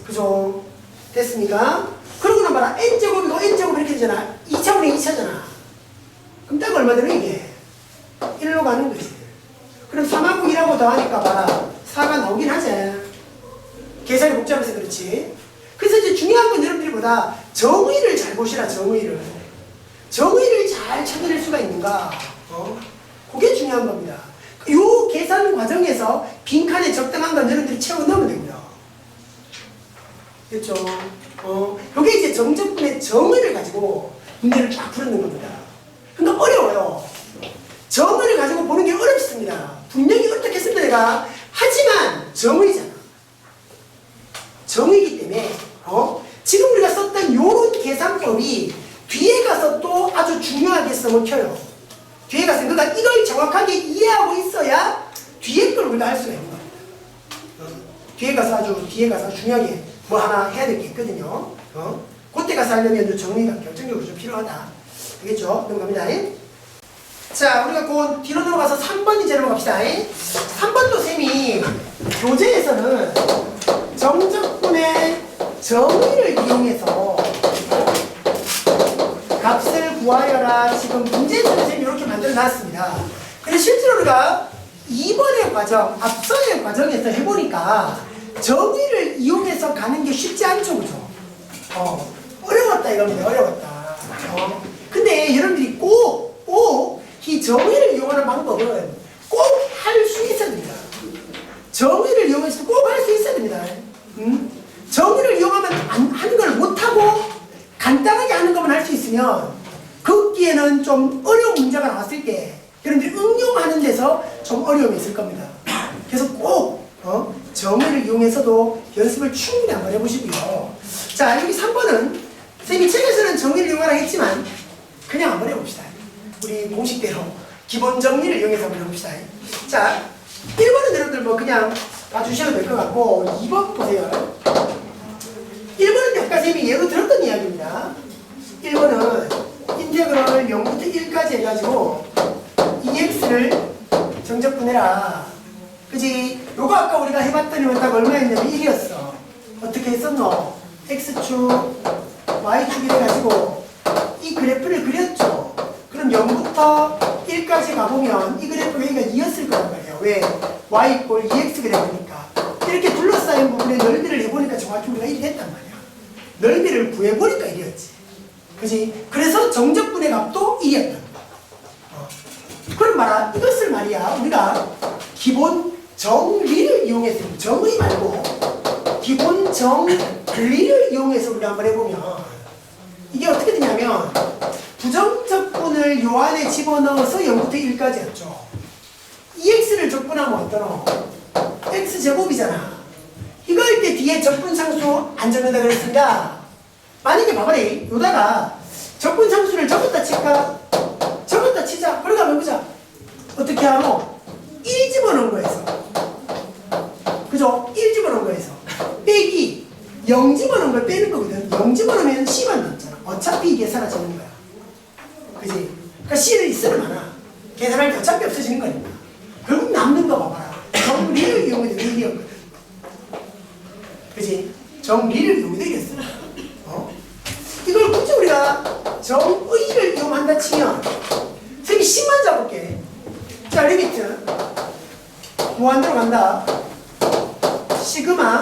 그죠? 됐습니까? 그러고 나면 n제곱이고 n제곱 이렇게 되잖아. 2차분의 2차잖아. 그럼 딱 얼마 되는 이게? 1로 가는 거지. 그럼 3하고 1하고 더하니까 봐라. 4가 나오긴 하지. 계산이 복잡해서 그렇지. 그래서 이제 중요한 건 여러분들이 보다 정의를 잘 보시라, 정의를. 정의를 잘 찾아낼 수가 있는가. 그게 중요한 겁니다. 요 계산 과정에서 빈칸에 적당한 건 여러분들이 채워 넣으면 됩니다. 됐죠? 요게 이제 정적분의 정의를 가지고 문제를 쫙 풀어내는 겁니다. 근데 어려워요. 정의를 가지고 보는 게 어렵습니다. 분명히 어떻게 했습니다, 내가. 하지만 정의잖아. 정의이기 때문에, 지금 우리가 썼던 요런 계산법이 뒤에 가서 또 아주 중요하게 써먹혀요. 뒤에 가서, 그러니까 이걸 정확하게 이해하고 있어야 뒤에 걸 우리가 할 수가 있는 겁니다. 뒤에 가서 중요하게 뭐 하나 해야 될 게 있거든요. 그때 가서 하려면 정의가 결정적으로 좀 필요하다. 알겠죠? 넘어갑니다. 자, 우리가 그 뒤로 넘어가서 3번 이제 넘어갑시다. 3번도 쌤이 교재에서는 정적분의 정의를 이용해서 값을 구하여라. 지금 문제에서는 쌤이 이렇게 만들어 놨습니다. 근데 실제로 우리가 2번의 과정, 앞서의 과정에서 해보니까 정의를 이용해서 가는 게 쉽지 않죠, 그죠? 어려웠다 이겁니다. 어려웠다. 근데 여러분들이 꼭 이 정의를 이용하는 방법은 꼭 할 수 있어야 됩니다. 정의를 이용해서 꼭 할 수 있어야 됩니다. 정의를 이용하면 하는 걸 못하고 간단하게 하는 것만 할 수 있으면 걷기에는 좀 어려운 문제가 나왔을 때 여러분들이 응용하는 데서 좀 어려움이 있을 겁니다. 그래서 꼭 정의를 이용해서도 연습을 충분히 한번 해보시고요. 자, 여기 3번은 쌤이 책에서는 정의를 이용하라 했지만 그냥 한번 해봅시다. 우리 공식대로 기본 정리를 이용해서 한번 해봅시다. 자, 1번은 여러분들 뭐 그냥 봐주셔도 될 것 같고 2번 보세요. 1번은 아까 쌤이 예로 들었던 이야기입니다. 1번은 인테그럴 0부터 1까지 해가지고 EX를 정적분해라. 그지? 요거 아까 우리가 해봤더니 딱 얼마였냐면 1이었어. 어떻게 했었노? X축, Y축 이래가지고 이 그래프를 그렸죠. 그럼 0부터 1까지 가보면 이 그래프가 여기가 2였을 거란 말이에요. 왜? Y = EX 그래프니까. 이렇게 둘러싸인 부분에 넓이를 해보니까 정확히 우리가 1이 됐단 말이야. 넓이를 구해보니까 1이었지. 그지? 그래서 정적분의 값도 1이었단 말이야. 그럼 말아, 이것을 말이야, 우리가 기본 정리를 이용해서, 정의 말고, 기본 정리를 이용해서 우리가 한번 해보면, 이게 어떻게 되냐면, 부정적분을 요 안에 집어넣어서 0부터 1까지 했죠. EX를 적분하면 어떠노? X제곱이잖아. 이거 할 때 뒤에 적분상수 안 적는다 그랬습니다. 만약에 봐봐리, 요다가 적분상수를 적었다 칠까? 적었다 치자. 그러고 한번 보자. 어떻게 하노? 1 집어넣은 거에서. 그죠? 1 집어넣은 거에서. 빼기 0 집어넣은 걸 빼는 거거든. 0 집어넣으면 C만 남잖아. 어차피 이게 사라지는 거야. 그지? 그러니까 C는 있으면 많아. 계산할 때 어차피 없어지는 거니까. 결국 남는 거 봐봐라. 정리를 이용해서 1이었거든. 그지? 정리를 이용해서 1이었어. 이걸 굳이 우리가 정의를 이용한다 치면 선생님이 10만 잡을게. 자, 리미트 무한대로 간다. 시그마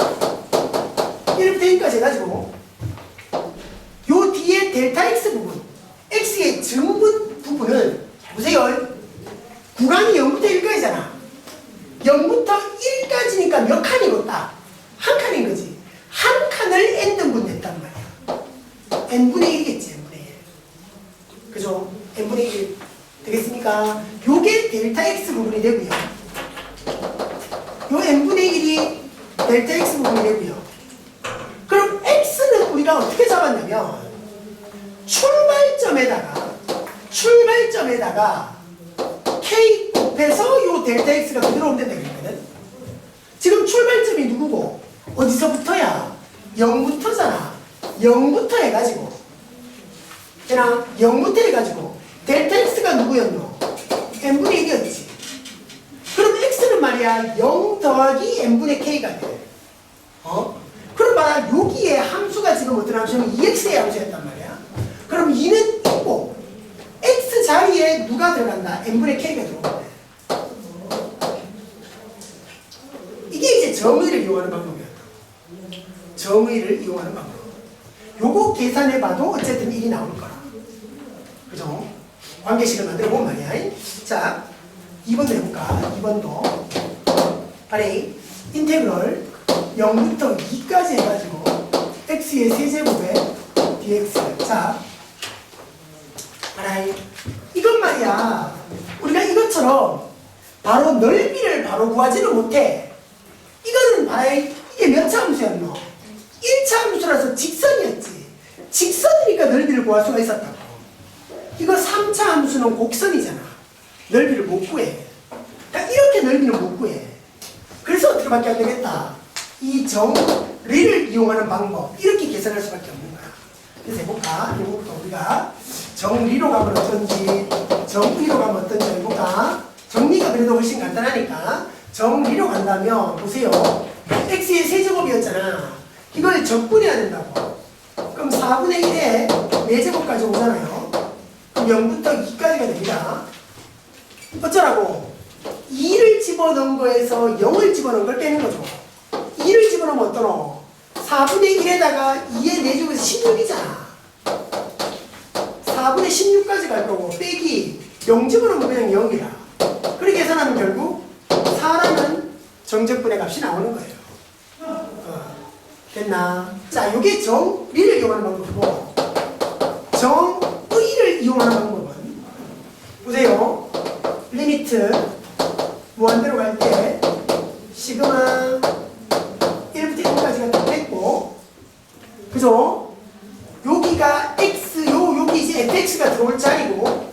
1부터 1까지 해가지고 요 뒤에 델타 X 부분, X의 증분 부분을 보세요. 구간이 0부터 1까지잖아. 0부터 1까지니까 몇 칸이고 딱? 한 칸인 거지. 한 칸을 n등분 냈단 말이야. n분의 1이겠지, n분의 1. 그죠? n분의 1 되겠습니까? 요게 델타 x 부분이 되고요. 요 n분의 1이 델타 x 부분이 되고요. 그럼 x는 우리가 어떻게 잡았냐면 출발점에다가 k 곱해서 요 델타 x가 그대로 오면 된다 그랬거든. 지금 출발점이 누구고 어디서부터야? 0부터잖아. 0부터 해가지고 되나? 0부터 해가지고 델타 x가 누구였노? n분의 1이었지. 그럼 x는 말이야 0 더하기 n분의 k가 돼. 그럼 말이야 여기에 함수가 지금 어떤 함수냐면 2x의 함수였단 말이야. 그럼 2는 있고 x 자리에 누가 들어간다? n분의 k가 들어오네. 이게 이제 정의를 이용하는 방법이었다. 정의를 이용하는 방법. 요거 계산해봐도 어쨌든 1이 나올 거라. 그죠? 관계식을 만들어 보면 말이야. 자, 2번도 해볼까? 2번도. 아래, 인테그럴 0부터 2까지 해가지고 x의 세제곱에 dx. 자, 알아요? 이건 말이야. 우리가 이것처럼 바로 넓이를 바로 구하지는 못해. 이거는 봐야 이게 몇 차 함수였노? 1차 함수라서 직선이었지. 직선이니까 넓이를 구할 수가 있었다고. 이거 3차 함수는 곡선이잖아. 넓이를 못 구해. 그러니까 이렇게 넓이는 못 구해. 그래서 어떻게밖에 안 되겠다. 이 정리를 이용하는 방법. 이렇게 계산할 수밖에 없는 거야. 그래서 해볼까? 이거부터 우리가 정리로 가면 어떤지, 정리로 가면 어떤지 해볼까? 정리가 그래도 훨씬 간단하니까 정리로 간다면 보세요. x의 세제곱이었잖아. 이걸 적분해야 된다고. 그럼 4분의 1에 4제곱까지 오잖아요. 그럼 0부터 2까지가 됩니다. 어쩌라고? 2를 집어넣은 거에서 0을 집어넣은 걸 빼는 거죠. 2를 집어넣으면 어떠노? 4분의 1에다가 2의 4제곱에서 16이잖아. 4분의 16까지 갈 거고 빼기 0 집어넣으면 그냥 0이라. 그렇게 계산하면 결국 4라는 정적분의 값이 나오는 거예요. 됐나? 자, 요게 정리를 이용하는 방법이고 정의를 이용하는 방법은 보세요. 리미트 무한대로 갈 때 시그마 1부터 1까지가 다 됐고 그죠? 여기가 x, 여기 이제 fx가 들어올 자리고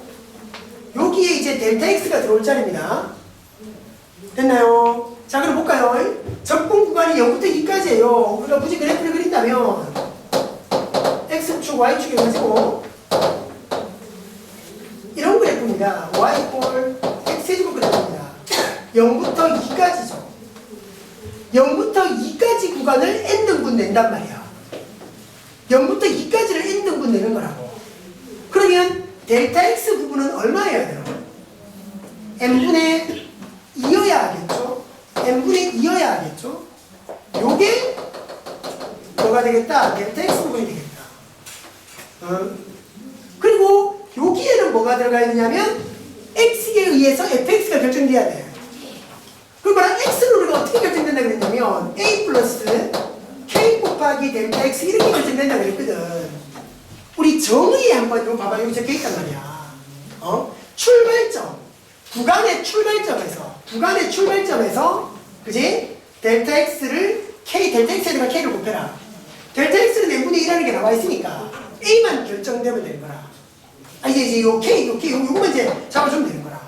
여기에 이제 델타 x가 들어올 자리입니다. 됐나요? 자, 그럼 볼까요? 적분 구간이 0부터 2까지예요. 우리가 굳이 그래프를 그린다면 x축, y축 해가지고 이런 그래프입니다. y 꼴 x제곱 그래프입니다. 0부터 2까지죠. 0부터 2까지 구간을 n등분 낸단 말이야. 0부터 2까지를 n등분 내는 거라고. 그러면 델타 x 부분은 얼마여야 돼요? n분의 2여야 하겠죠? n분의 2여야 하겠죠? 요게 뭐가 되겠다? 델타 x 부분이 되겠다. 그리고 여기에는 뭐가 들어가 있느냐면 x에 의해서 fx가 결정돼야 돼. 그럼 뭐라 x는 우리가 어떻게 결정된다 그랬냐면 a 플러스 k 곱하기 델타 x 이렇게 결정된다 그랬거든. 우리 정의에 한번 이거 봐봐. 여기 적혀 있단 말이야. 출발점. 구간의 출발점에서 그지? 델타 x를 델타 x에다가 k를 곱해라. 델타 x는 n분의 1이라는 게 나와 있으니까 a만 결정되면 되는 거라. 이제 요 k, 요거만 이제 잡아주면 되는 거라.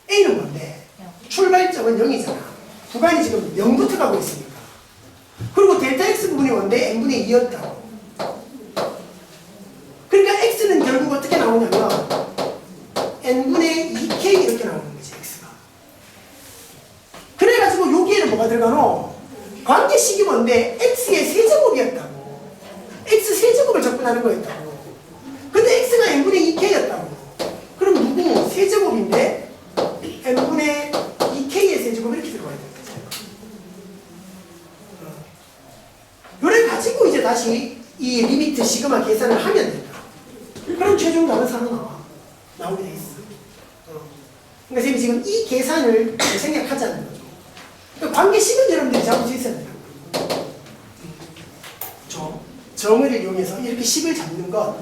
a는 뭔데? 출발점은 0이잖아. 구간이 지금 0부터 가고 있으니까. 그리고 델타 x 부분이 뭔데? n분의 2였다고. 그러니까 x는 결국 어떻게 나오냐면 n분의 2k 이렇게 나오는 거지, x가. 그래가지고 여기에는 뭐가 들어가노? 관계식이 뭔데? x의 세제곱이었다고. x 세제곱을 접근하는 거였다고. 근데 x가 n분의 2k였다고. 그럼 누구? 세제곱인데 n분의 2k의 세제곱 이렇게 들어가야 되는 거죠. 요래 가지고 이제 다시 이 리미트 시그마 계산을 하면 된다. 그럼 최종 답은 4가 나오게 돼 있어. 그러니까 지금 이 계산을 생략하자는 거죠. 그러니까 관계식은 여러분들이 잡을 수 있어야 돼요. 그렇죠? 정의를 이용해서 이렇게 식을 잡는 것,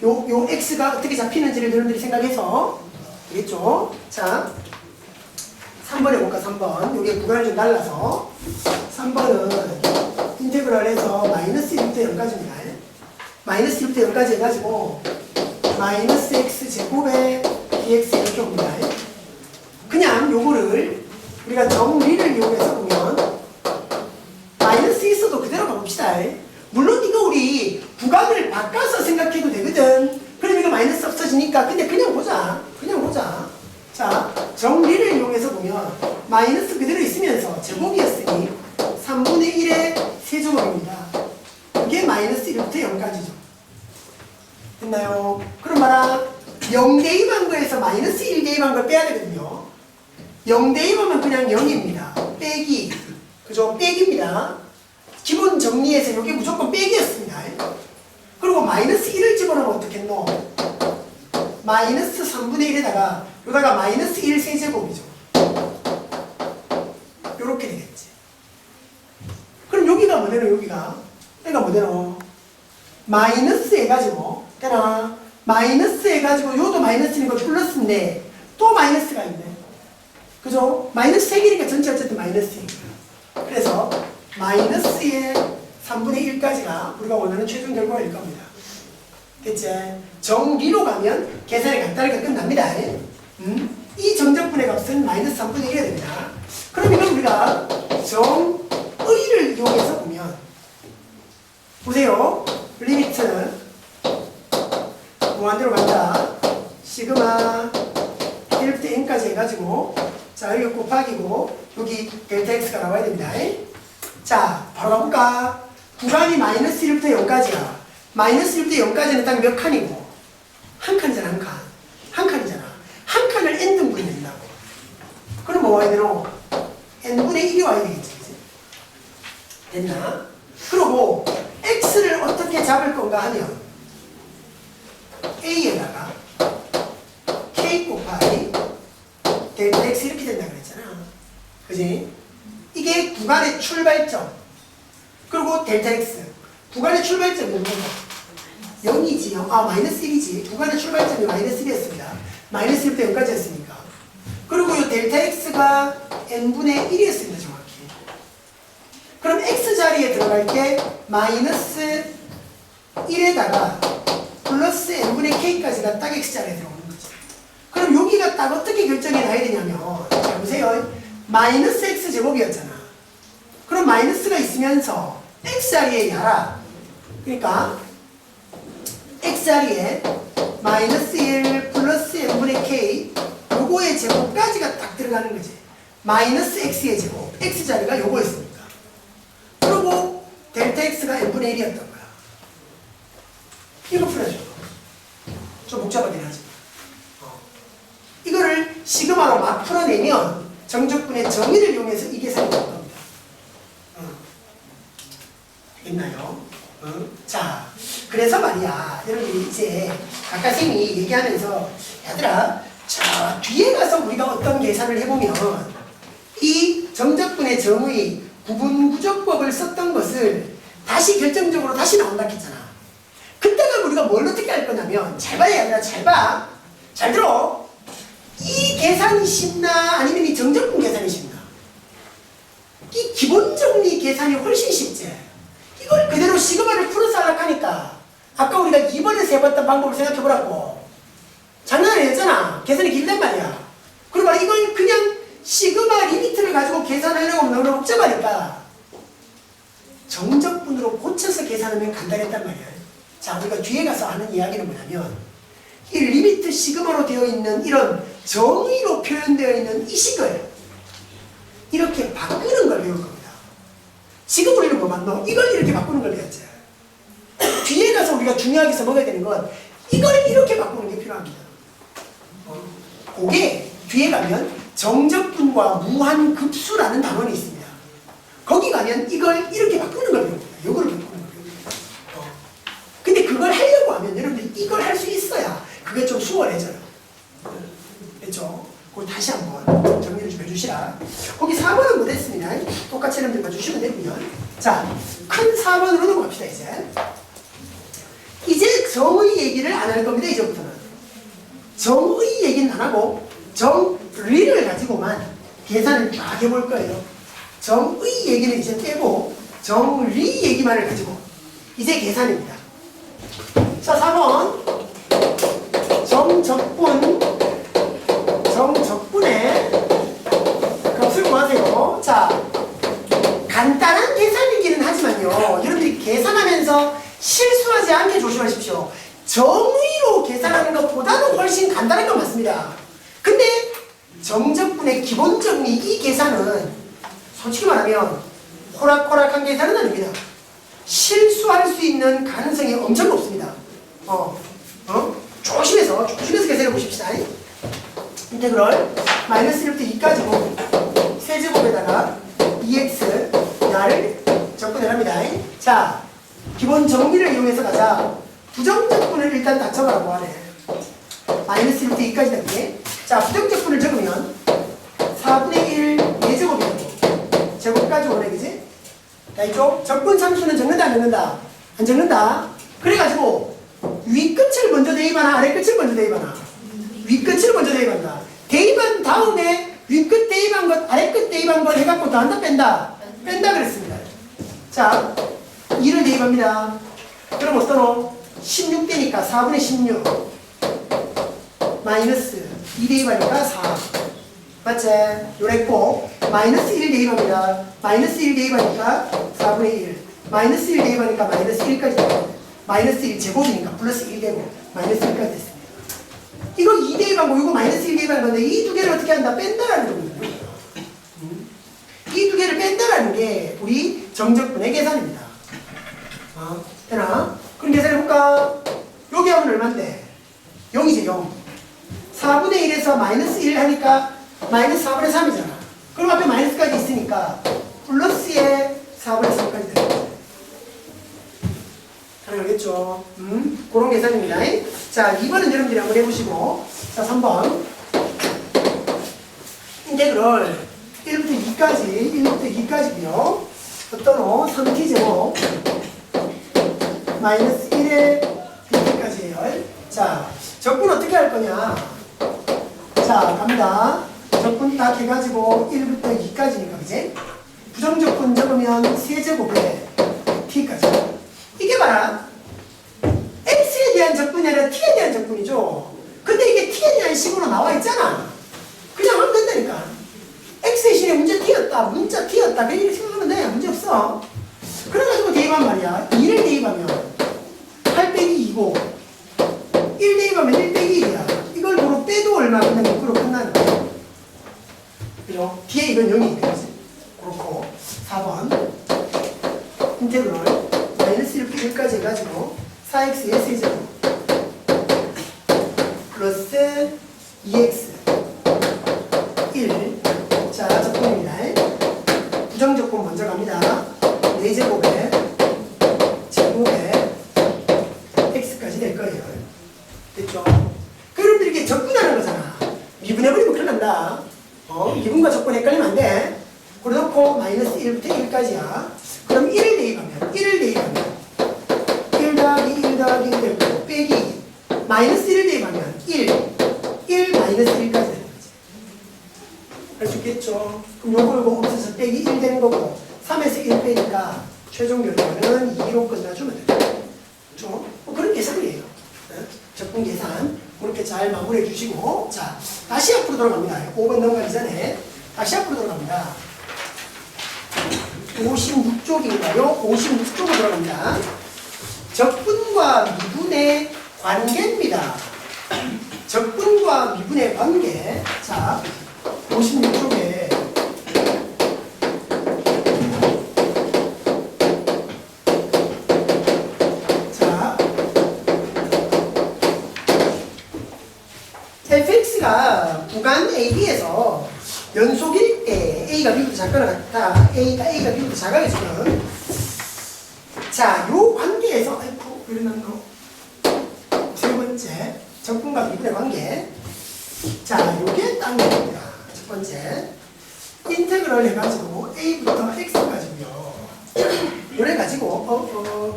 요 x가 어떻게 잡히는지를 여러분들이 생각해서 되겠죠? 자, 3번 해볼까? 3번. 요게 구간을 좀 달라서 3번은 인테그럴에서 마이너스 1부터 0까지입니다. 마이너스 1부터 0까지 해가지고 마이너스 x 제곱에 dx 이렇게 옵니다. 그냥 요거를 우리가 정리를 이용해서 보면 마이너스 있어도 그대로 가면 자, 물론 이거 우리 구간을 바꿔서 생각해도 되거든. 그럼 이거 마이너스 없어지니까. 근데 그냥 보자. 그냥 보자. 자, 정리를 이용해서 보면 마이너스 그대로 있으면서 제곱이었으니 3분의 1의 세제곱입니다. 이게 마이너스 1부터 0까지죠. 됐나요? 그럼 봐라. 0 대입한 거에서 마이너스 1 대입한 걸 빼야 되거든요. 0 대입하면 그냥 0입니다. 빼기. 그죠? 빼기입니다. 기본 정리에서 이게 무조건 빼기였습니다. 그리고 마이너스 1을 집어넣으면 어떻겠노? 마이너스 3분의 1에다가 여기다가 마이너스 1 세제곱이죠. 요렇게 되겠지. 그럼 여기가 뭐되노? 여기가 뭐되노? 마이너스 해가지고 되나? 마이너스 해가지고 요도 마이너스인 거 플러스인데 또 마이너스가 있네. 그죠? 마이너스 3개니까 전체 어쨌든 마이너스니까. 그래서 마이너스의 3분의 1까지가 우리가 원하는 최종 결과일 겁니다. 됐지? 정리로 가면 계산이 간단하게 끝납니다. 이 정적분의 값은 마이너스 3분의 1이 됩니다. 그럼 이걸 우리가 정의를 이용해서 보면 보세요. 리미트 무한대로 간다. 시그마 1부터 n까지 해가지고 자 여기 곱하기고 여기 델타 x가 나와야 됩니다. 자 바로 가볼까? 구간이 마이너스 1부터 0까지야. 마이너스 1부터 0까지는 딱 몇 칸이고? 한 칸이잖아. 한 칸. 한 칸이잖아. 한 칸을 n등분이 된다고. 그럼 뭐 와야 되노? n분의 1이 와야 되겠지. 그치? 됐나? 그리고 x를 어떻게 잡을 건가 하면 a에다가 k 곱하기 델타 x 이렇게 된다 그랬잖아. 그지? 이게 구간의 출발점. 그리고 델타 x. 구간의 출발점이 뭐가? 0이지. 마이너스 1이지. 구간의 출발점이 마이너스 1이었습니다. 마이너스 1부터 0까지 였으니까. 그리고 이 델타 x가 n분의 1이었습니다. 정확히. 그럼 x 자리에 들어갈 게 마이너스 1에다가 플러스 n분의 k까지가 딱 x 자리에 들어오는 거죠. 그럼 여기가 딱 어떻게 결정이 나야 되냐면 자 보세요. 마이너스 x 제곱이었잖아. 그럼 마이너스가 있으면서 x 자리에 야라. 그러니까 x 자리에 마이너스 1 플러스 n분의 k 요거의 제곱까지가 딱 들어가는 거지. 마이너스 x의 제곱. x 자리가 요거였으니까. 그리고 델타 x가 n분의 1이었던 거야. 이거 풀어줘. 좀 복잡하긴 하지. 이거를 시그마로 막 풀어내면 정적분의 정의를 이용해서 이 계산이 나올 겁니다. 있나요? 자, 그래서 말이야. 여러분이 이제 아까 쌤이 얘기하면서 얘들아, 자 뒤에 가서 우리가 어떤 계산을 해보면 이 정적분의 정의 구분구조법을 썼던 것을 다시 결정적으로 다시 나온다 했잖아. 그때가 우리가 뭘 어떻게 할 거냐면 잘 봐야 얘들아, 잘 봐. 잘 들어. 이 계산이 쉽나 아니면 이 정적분 계산이 쉽나? 이 기본 정리 계산이 훨씬 쉽지. 이걸 그대로 시그마를 풀어서 하려고 하니까 아까 우리가 2번에서 해봤던 방법을 생각해보라고. 장난 아니었잖아. 계산이 길단 말이야. 그리고 이걸 그냥 시그마 리미트를 가지고 계산하려고 하면 너무 복잡하니까 정적분으로 고쳐서 계산하면 간단했단 말이야. 자, 우리가 뒤에 가서 하는 이야기는 뭐냐면 이 리미트 시그마로 되어 있는 이런 정의로 표현되어 있는 이 식을 이렇게 바꾸는 걸 배울 겁니다. 지금 우리는 뭐 맞노? 이걸 이렇게 바꾸는 걸 배웠지. 뒤에 가서 우리가 중요하게 써먹어야 되는 건 이걸 이렇게 바꾸는 게 필요합니다. 그게 뒤에 가면 정적분과 무한급수라는 단원이 있습니다. 거기 가면 이걸 이렇게 바꾸는 걸 배웁니다. 이걸 바꾸는 걸 배웁니다. 근데 그걸 하려고 하면 여러분들 이걸 할 수 있어야 그게 좀 수월해져요. 됐죠? 그걸 다시 한번 정리를 좀 해주시라. 거기 4번은 못했습니다. 똑같이 여러분들 봐주시면 되고요. 자, 큰 4번으로 넘어갑시다. 이제 정의 얘기를 안 할 겁니다. 이제부터는 정의 얘기는 안 하고 정리를 가지고만 계산을 쫙 해볼 거예요. 정의 얘기는 이제 빼고 정리 얘기만을 가지고 이제 계산입니다. 자, 4번 정적분의 값을 구하세요. 자, 간단한 계산이기는 하지만요. 여러분들이 숫자로 계산하는 것보다는 훨씬 간단한 건 맞습니다. 근데 정적분의 기본 정리 이 계산은 솔직히 말하면 호락호락한 계산은 아닙니다. 실수할 수 있는 가능성이 엄청 높습니다. 조심해서 계산해 보십시다. 인테그럴 마이너스 1부터 2까지고 세제곱에다가 2x 야를 적분해랍니다. 자, 기본 정리를 이용해서 가자. 부정적분을 일단 딱 적으라고 하네. 마이너스 1부터 2까지 되게. 자, 부정적분을 적으면 4분의 1 4제곱이 되고 제곱까지 오네, 그지? 자, 이쪽 적분 상수는 적는다 안 적는다? 안 적는다. 그래가지고 위 끝을 먼저 대입하나 아래 끝을 먼저 대입하나? 위 끝을 먼저 대입한다. 대입한 다음에 위 끝 대입한 것 아래 끝 대입한 걸 해갖고 더한다 뺀다? 뺀다 그랬습니다. 자, 2를 대입합니다. 그럼 어떠노? 16대니까 4분의 16 마이너스 2 대입하니까 4 맞지? 요랬고 마이너스 1 대입합니다. 마이너스 1 대입하니까 4분의 1 마이너스 1 대입하니까 마이너스 1까지 됩니다. 마이너스 1 제곱이니까 플러스 1 되고 마이너스 1까지 됐습니다. 이거 2 대입하고 이거 마이너스 1 대입하는 건데 이 두 개를 어떻게 한다? 뺀다라는 겁니다. 이 두 개를 뺀다라는 게 우리 정적분의 계산입니다. 되나? 그럼 계산해볼까? 여기 하면 얼만데? 0이지 0. 4분의 1에서 마이너스 1 하니까 마이너스 4분의 3이잖아. 그럼 앞에 마이너스까지 있으니까 플러스에 4분의 3까지 되겠죠. 가능하겠죠? 그런 계산입니다. 자, 2번은 여러분들이 한번 해보시고, 자, 3번. 인테그럴 1부터 2까지, 2까지고요. 어떠노? 3t제곱 마이너스 1에 bt까지예요. 자, 적분 어떻게 할 거냐? 자, 갑니다. 적분 딱 해가지고 1부터 2까지니까, 그지? 부정적분 적으면 세제곱에 t까지. 이게 봐라. x에 대한 적분이 아니라 t에 대한 적분이죠. 근데 이게 t에 대한 식으로 나와 있잖아. 그냥 하면 된다니까. x 대신에 문자 t였다. 문자 t였다. 그냥 이렇게 생각하면 돼. 문제 없어. 그래가지고 대입한 말이야. 2를 대입하면 8 빼기 2고 1 대입하면 1 빼기 1이야. 이걸 뭐로 빼도 얼마 그냥 6으로 끝나는 거야. 그죠? 뒤에 이건 0이 되지. 그렇고 4번 인테그럴 마이너스 1까지 해가지고 4x의 세제곱 플러스 2x 1 자, 적분입니다. 부정적분 먼저 갑니다. 4제곱에 제곱에 x까지 될 거예요. 됐죠? 그 여러분들이 이게 적분하는 거잖아. 미분해버리면 큰일 난다. 미분과 적분 헷갈리면 안 돼. 그래놓고 마이너스 1부터 1까지야. 그럼 1을 대입하면 1 더하기 1 더하기 1 되고 빼기 마이너스 1을 대입하면 1 마이너스 1까지 되는 거지. 할 수 있겠죠? 그럼 요거 없어서 빼기 1 되는 거고 3에서 1 빼니까 최종 결과는 2로 끝나주면 돼요. 그렇죠? 그런 계산이에요. 적분 계산 그렇게 잘 마무리해 주시고 자 다시 앞으로 돌아갑니다. 5번 넘어가기 전에 다시 앞으로 돌아갑니다. 56쪽인가요? 56쪽으로 들어갑니다. 적분과 미분의 관계입니다. 적분과 미분의 관계. 자, 56쪽에 자, fx가 구간 AB에서 연속일 때 A가 B보다 작거나 같다. A가 B보다 작아지면 자, 요 관계에서 아이고 그러면 세 번째 적분과 미분의 관계 자, 요게 딴 겁니다. 첫 번째 인테그럴 해가지고 A부터 X까지고요. 요래 가지고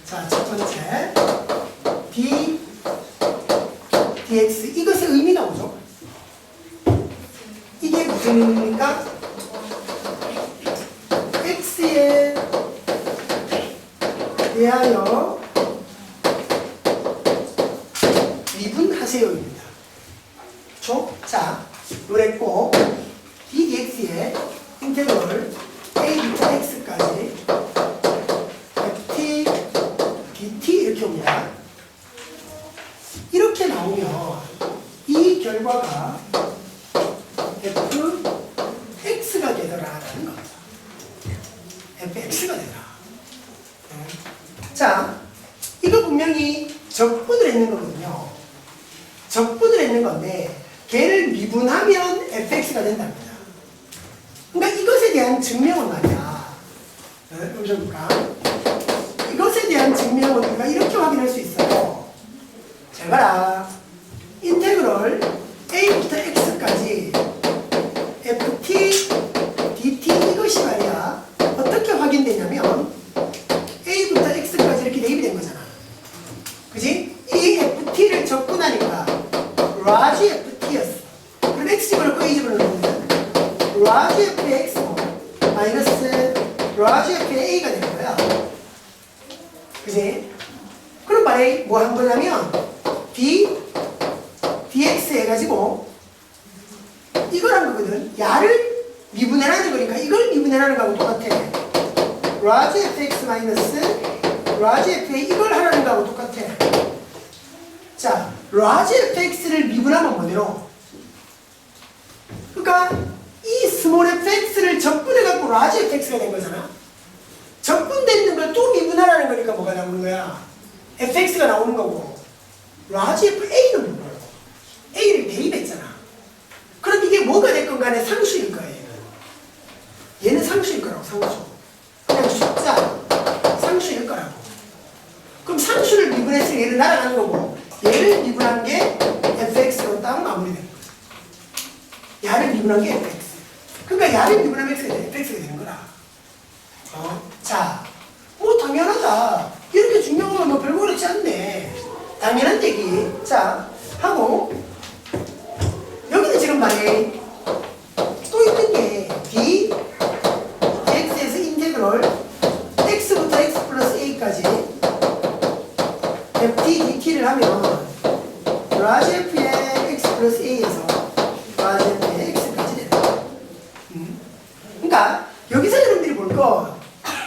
자, 첫 번째 dx 이것의 의미가 뭐죠? 이게 무슨 의미입니까? x에 대하여 미분하세요입니다. 그렇죠? 자, 요랬고 ddx의 인테그럴 a부터 x까지 t dt 이렇게 옵니다. 이렇게 나오면 이 결과가 fx가 되더라라는 겁니다. fx가 되더라. 자, 이거 분명히 적분을 했는 거거든요. 적분을 했는 건데 걔를 미분하면 fx가 된답니다. 그러니까 이것에 대한 증명은 말이야. 여기서 볼까? 이것에 대한 증명은 우리가 이렇게 확인할 수 있어요. 잘 봐라. 인테그럴 a부터 x까지 ft dt 이것이 말이야. 어떻게 확인되냐면 a부터 x까지 이렇게 대입이 된 거잖아. 그지? 이 ft를 적분하니까 라지 ft였어. 그럼 x 집어넣고 a 집어넣는 거야. 라지 f의 x고 마이너스 라지 f의 a가 되는 거야. 그지? 그럼 말해 뭐 한 거냐면 dx 해가지고 이걸 한 거거든. 야를 미분해라는 거니까 이걸 미분해라는 거하고 똑같아. 라지 fx 마이너스 라지 f의 이걸 하라는 거하고 똑같아. 자, 라지 fx를 미분하면 뭐대로? 그러니까 이 스몰 fx를 적분해갖고 라지 fx가 된 거잖아. 적분되는 걸 또 미분하라는 거니까 뭐가 나오는 거야? fx가 나오는 거고 라지 f a는 뭐야? a를 대입했잖아. 그럼 이게 뭐가 됐건 간에 상수일 거야. 얘는 상수일 거라고. 상수. 그냥 숫자 상수일 거라고. 그럼 상수를 미분했으니 얘를 날아가는 거고 얘를 미분한 게 fx로 딱 마무리되는 거야. 야를 미분한 게 fx. 그러니까 야를 미분하면 fx가 되는 거라. 자, 뭐 당연하다. 이렇게 중요한 건 뭐 별거 그렇지 않네. 당연한 얘기. 자, 하고 여기는 지금 말해 또 있는 게 dx에서 인테그럴 x부터 x 플러스 a까지 ft dt를 하면 라지 f의 x 플러스 a에서 라지 f의 x까지 되는. 그러니까 여기서 여러분들이 볼 거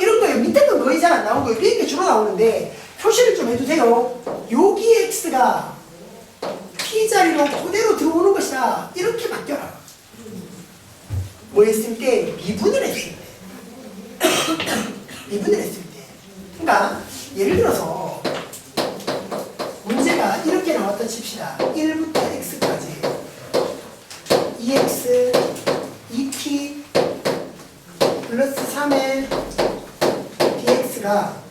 이런 거예요. 밑에 건 거의 잘 안 나오고 이렇게 주로 나오는데 표시를 좀 해주세요. 여기 x가 t자리로 그대로 들어오는 것이다. 이렇게 바뀌어라. 뭐 했을 때? 미분을 했을 때. 미분을 했을 때. 그러니까 예를 들어서 문제가 이렇게 나왔다 칩시다. 1부터 x까지 2x 2t 플러스 3의 dx가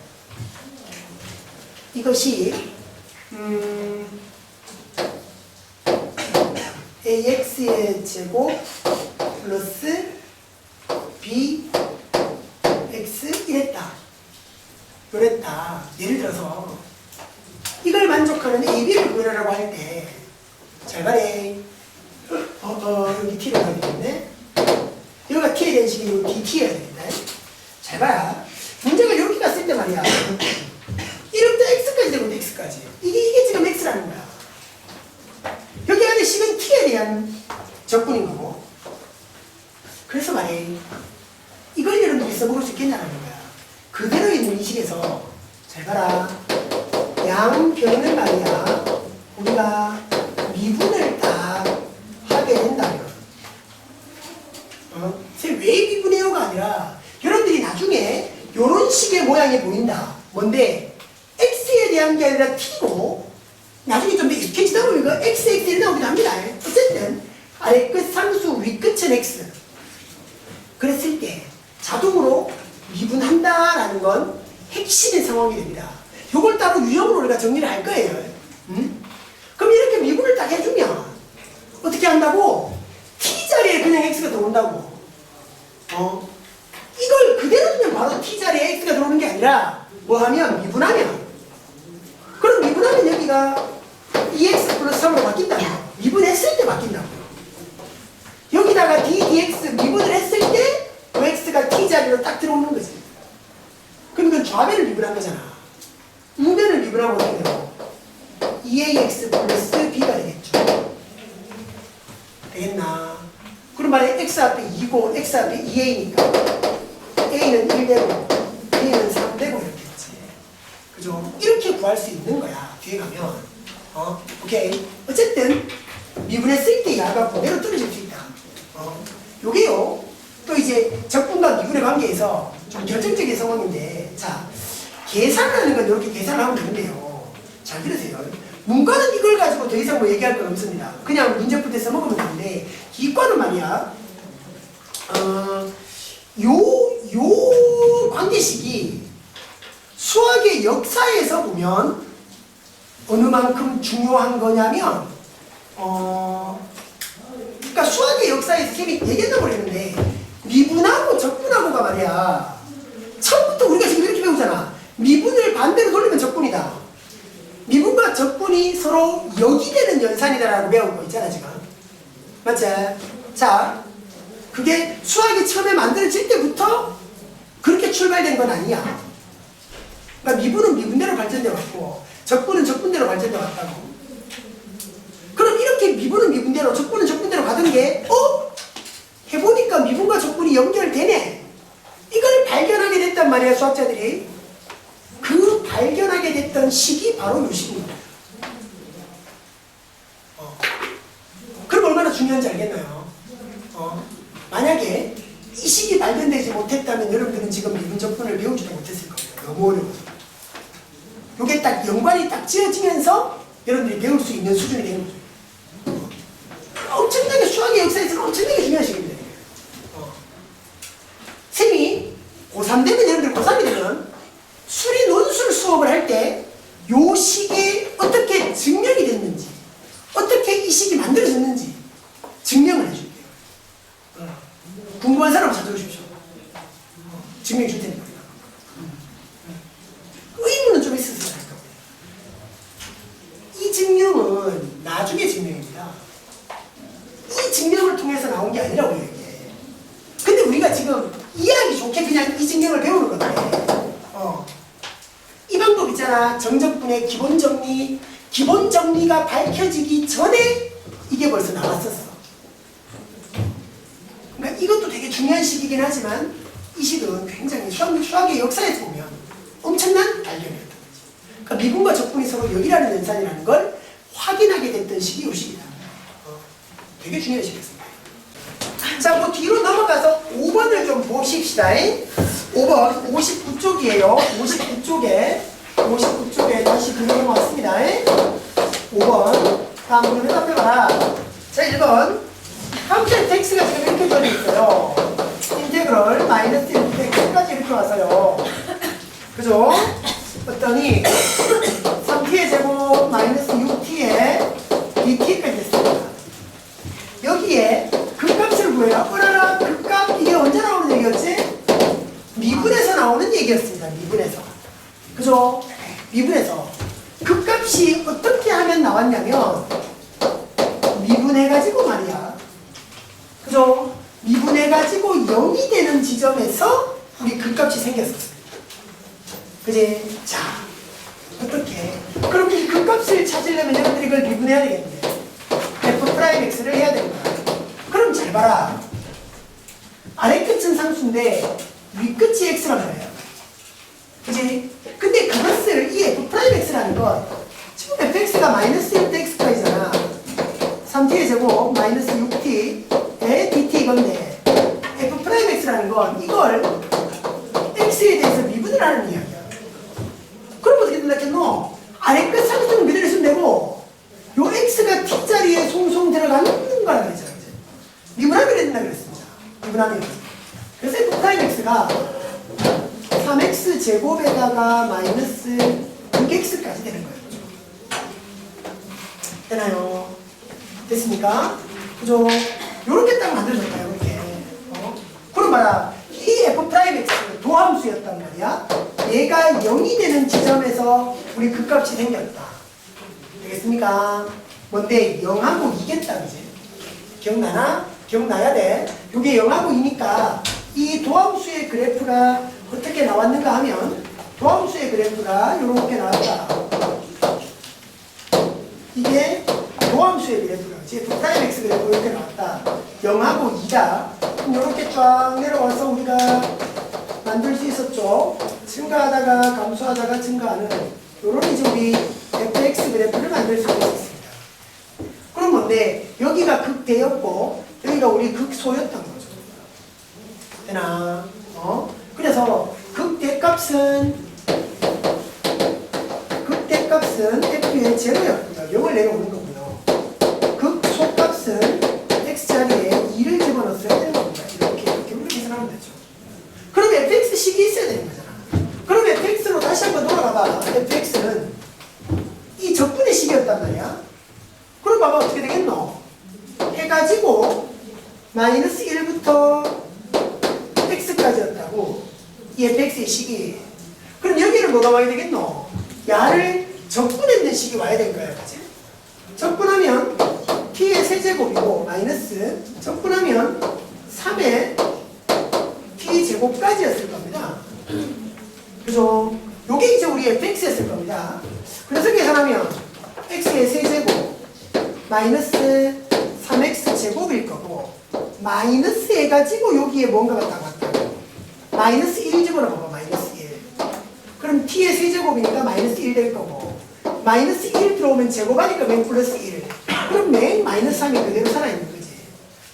이것이 ax의 제곱 플러스 bx 이랬다. 이랬다. 예를 들어서 이걸 만족하는 ab를 구해라라고 할 때 잘 봐래. 여기 t를 가야 되겠네. 여기가 t에 대한 식이 여기 dt여야 되겠다. 잘 봐라. 문제가 이렇게 갔을 때 말이야. 1부터 x까지 되고 x까지. 이게 지금 x라는 거야. 여기 안에 식은 t에 대한 적분인 거고. 그래서 말해. 이걸 여러분들이 써먹을 수 있겠냐는 거야. 그대로 있는 이 식에서 잘 봐라. 양변을 말이야. 우리가 미분을 다 하게 된다면. 왜 미분해요가 아니라 여러분들이 나중에 이런 식의 모양이 보인다. 뭔데? x에 대한 게 아니라 t고 나중에 좀 더 익혀지다 보면 이거 xx이 나오기도 합니다. 어쨌든 아래 끝 상수 위 끝은 x. 그랬을 때 자동으로 미분한다라는 건 핵심의 상황이 됩니다. 이걸 따로 유형으로 우리가 정리를 할 거예요. 그럼 이렇게 미분을 딱 해주면 어떻게 한다고? t자리에 그냥 x가 들어온다고. 이걸 그대로 두면 바로 t자리에 x가 들어오는 게 아니라 뭐 하면? 미분하면. 그럼 미분하면 여기가 2x 플러스 3으로 바뀐다. 미분했을 때 바뀐다고. 여기다가 dx 미분을 했을 때 x가 t자리로 딱 들어오는 거지. 그럼 이건 좌변을 미분한 거잖아. 우변을 미분하면 어떻게 돼요? 2ax 플러스 b가 되겠죠. 되겠나? 그럼 만약에 x 앞에 2고 x 앞에 2a니까 a는 1되고 b는 3되고 이렇게 했지. 그죠? 이렇게 구할 수 있는 거야. 뒤에 가면. 오케이. 어쨌든 미분했을 때 야가 그대로 떨어질 수 있다. 요게요. 또 이제 적분과 미분의 관계에서 좀 결정적인 상황인데, 자, 계산하는 건 이렇게 계산을 하면 되는데요. 잘 들으세요. 문과는 이걸 가지고 더 이상 뭐 얘기할 건 없습니다. 그냥 문제 풀 때 써먹으면 되는데, 이과는 말이야, 요 관계식이 수학의 역사에서 보면 어느 만큼 중요한 거냐면, 그러니까 수학의 역사에서 쌤이 얘기했다고 그랬는데, 미분하고 적분하고가 말이야, 처음부터 우리가 지금 이렇게 배우잖아. 미분을 반대로 돌리면 적분이다. 미분과 적분이 서로 역이되는 연산이다라고 배우고 있잖아 지금. 맞지? 자, 그게 수학이 처음에 만들어질 때부터 그렇게 출발된 건 아니야. 그러니까 미분은 미분대로 발전돼 왔고 적분은 적분대로 발전돼 왔다고. 그럼 이렇게 미분은 미분대로 적분은 적분대로 가던 게 해보니까 미분과 적분이 연결되네. 이걸 발견하게 됐단 말이야 수학자들이. 그 발견하게 됐던 시기 바로 이 시기입니다. 그럼 얼마나 중요한지 알겠나요? 만약에 이 시기 발견되지 못했다면 여러분들은 지금 미분 적분을 배우지도 못했을 거예요. 너무 어려워서. 이게 딱 연관이 딱 지어지면서 여러분들이 배울 수 있는 수준이 되는 거죠. 엄청나게 수학의 역사에서는 엄청나게 중요한 시기입니다. 쌤이 고3 되면 여러분들 고3이 되면 수리 논술 수업을 할 때 요 시기에 어떻게 증명이 됐는지, 어떻게 이 시기 만들어졌는지 증명을 해줄게요. 궁금한 사람 찾아오십시오. 증명해 줄 테니까. 의문은 좀 있었어야 할 겁니다. 이 증명은 나중에 증명입니다. 이 증명을 통해서 나온 게 아니라고 얘기해. 근데 우리가 지금 이해하기 좋게 그냥 이 증명을 배우는 건데, 이 방법 있잖아. 정적분의 기본 정리가 밝혀지기 전에 이게 벌써 나왔었어. 그러니까 이것도 되게 중요한 시기긴 하지만 이 시기는 굉장히 수학의 역사에서 보면 엄청난 발견이었던 거지. 그러니까 미분과 적분이 서로 역이라는 연산이라는 걸 확인하게 됐던 시기 요 시기다. 되게 중요한 시기였습니다. 자, 뭐 뒤로 넘어가서 5번을 좀 보십시다. 5번 59쪽이에요. 59쪽에 다시 뒤로 넘어왔습니다. 5번 다음 문을 해답해봐라. 자, 1번 함수 x가 지금 이렇게 되어 있어요. 인테그럴 마이너스 1x까지 이렇게 와서요. 그죠? 어떠니 3t의 제곱 마이너스 6t의 dt까지 됐습니다. 여기에 극값을 구해라. 어라라, 극값 이게 언제 나오는 얘기였지? 미분에서 나오는 얘기였습니다. 미분에서. 그죠? 미분에서. 극값이 어떻게 하면 나왔냐면 미분해가지고 말이야. 그죠? 미분해가지고 0이 되는 지점에서 우리 극값이 생겼었습니다. 그지? 자, 어떻게? 그럼 이 극값을 찾으려면 여러분들이 이걸 미분해야 되겠는데 f'x를 해야 됩니다. 그럼 잘 봐라. 아래 끝은 상수인데 위 끝이 x란 말이에요. 그지? 근데 그것을 이 f'x라는 건 지금 fx가 마이너스 1x까지잖아. 3t의 제곱 마이너스 6t의 dt 이건데 f'x라는 건 이걸 x에 대해서 미분을 하는 이야기야. 그럼 어떻게 된다겠노? 아래 끝 상수는 그대로 있으면 되고 요 x가 t자리에 송송 들어가는 거라고 했잖아. 미분하면 된다 그랬습니다. 미분하면. 그래서 f'x가 3x 제곱에다가 마이너스 6x까지 되는 거예요. 되나요? 됐습니까? 그죠? 요렇게 딱 만들어졌어요. 이렇게. 그럼 봐라. 이 f'x는 도함수였단 말이야. 얘가 0이 되는 지점에서 우리 극값이 생겼다. 되겠습니까? 뭔데 0하고 2겠다. 그지? 기억나나? 기억나야 돼. 요게 0하고 2니까 이 도함수의 그래프가 어떻게 나왔는가 하면 도함수의 그래프가 요렇게 나왔다. 이게 도함수의 그래프가 f'x 그래프 이렇게 나왔다. 0하고 2다. 그럼 요렇게 쫙 내려와서 우리가 만들 수 있었죠. 증가하다가 감소하다가 증가하는 요런 이제 우리 fx 그래프를 만들 수 있었습니다. 그럼 뭔데? 여기가 극대였고 여기가 우리 극소였던 거죠. 되나? 그래서 극대값은 f의 제로였고요. 0을 내려오는 거고요. 극소값은 x자리에 2를 집어넣었어야 되는 겁니다. 이렇게 계산하면 되죠. 그럼 fx 식이 있어야 되는 거잖아. 그럼 fx로 다시 한번 돌아가봐. fx는 이 적분의 식이었단 말이야. 그럼 봐봐 어떻게 되겠노? 해가지고 마이너스 1부터 x까지였다고 이 fx의 식이. 그럼 여기는 뭐가 와야 되겠노? 야를 적분했는 식이 와야 될 거야. 그치? 적분하면 t의 세제곱이고 마이너스 적분하면 3의 t제곱까지였을 겁니다. 그죠? 요게 이제 우리 fx였을 겁니다. 그래서 계산하면 x의 세제곱 마이너스 3x 제곱일 거고 마이너스 해가지고 여기에 뭔가가 딱 왔다고 마이너스 1 집어넣어봐. 마이너스 1. 그럼 t의 세제곱이니까 마이너스 1 될 거고 마이너스 1 들어오면 제곱하니까 맨 플러스 1. 그럼 맨 마이너스 3이 그대로 살아있는 거지.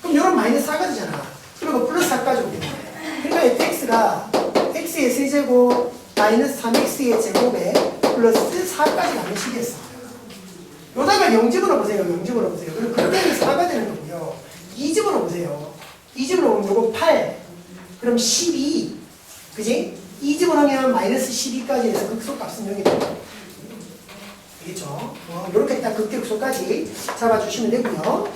그럼 요런 마이너스 4가 되잖아. 그리고 플러스 4까지 오게 돼. 그러니까 fx가 x의 세제곱 마이너스 3x의 제곱에 플러스 4까지 가는 식이었습니다. 요다가 0 집어넣어보세요. 0 집어넣어보세요. 그리고 그때는 4가 되는 거고요. 2 집어넣어보세요. 2 집어넣으면 요거 8. 그럼 12. 그지? 2 집어넣으면 마이너스 12까지 해서 극소값은 0이 됩니다. 알겠죠? 요렇게 딱 극대극소까지 잡아주시면 되고요.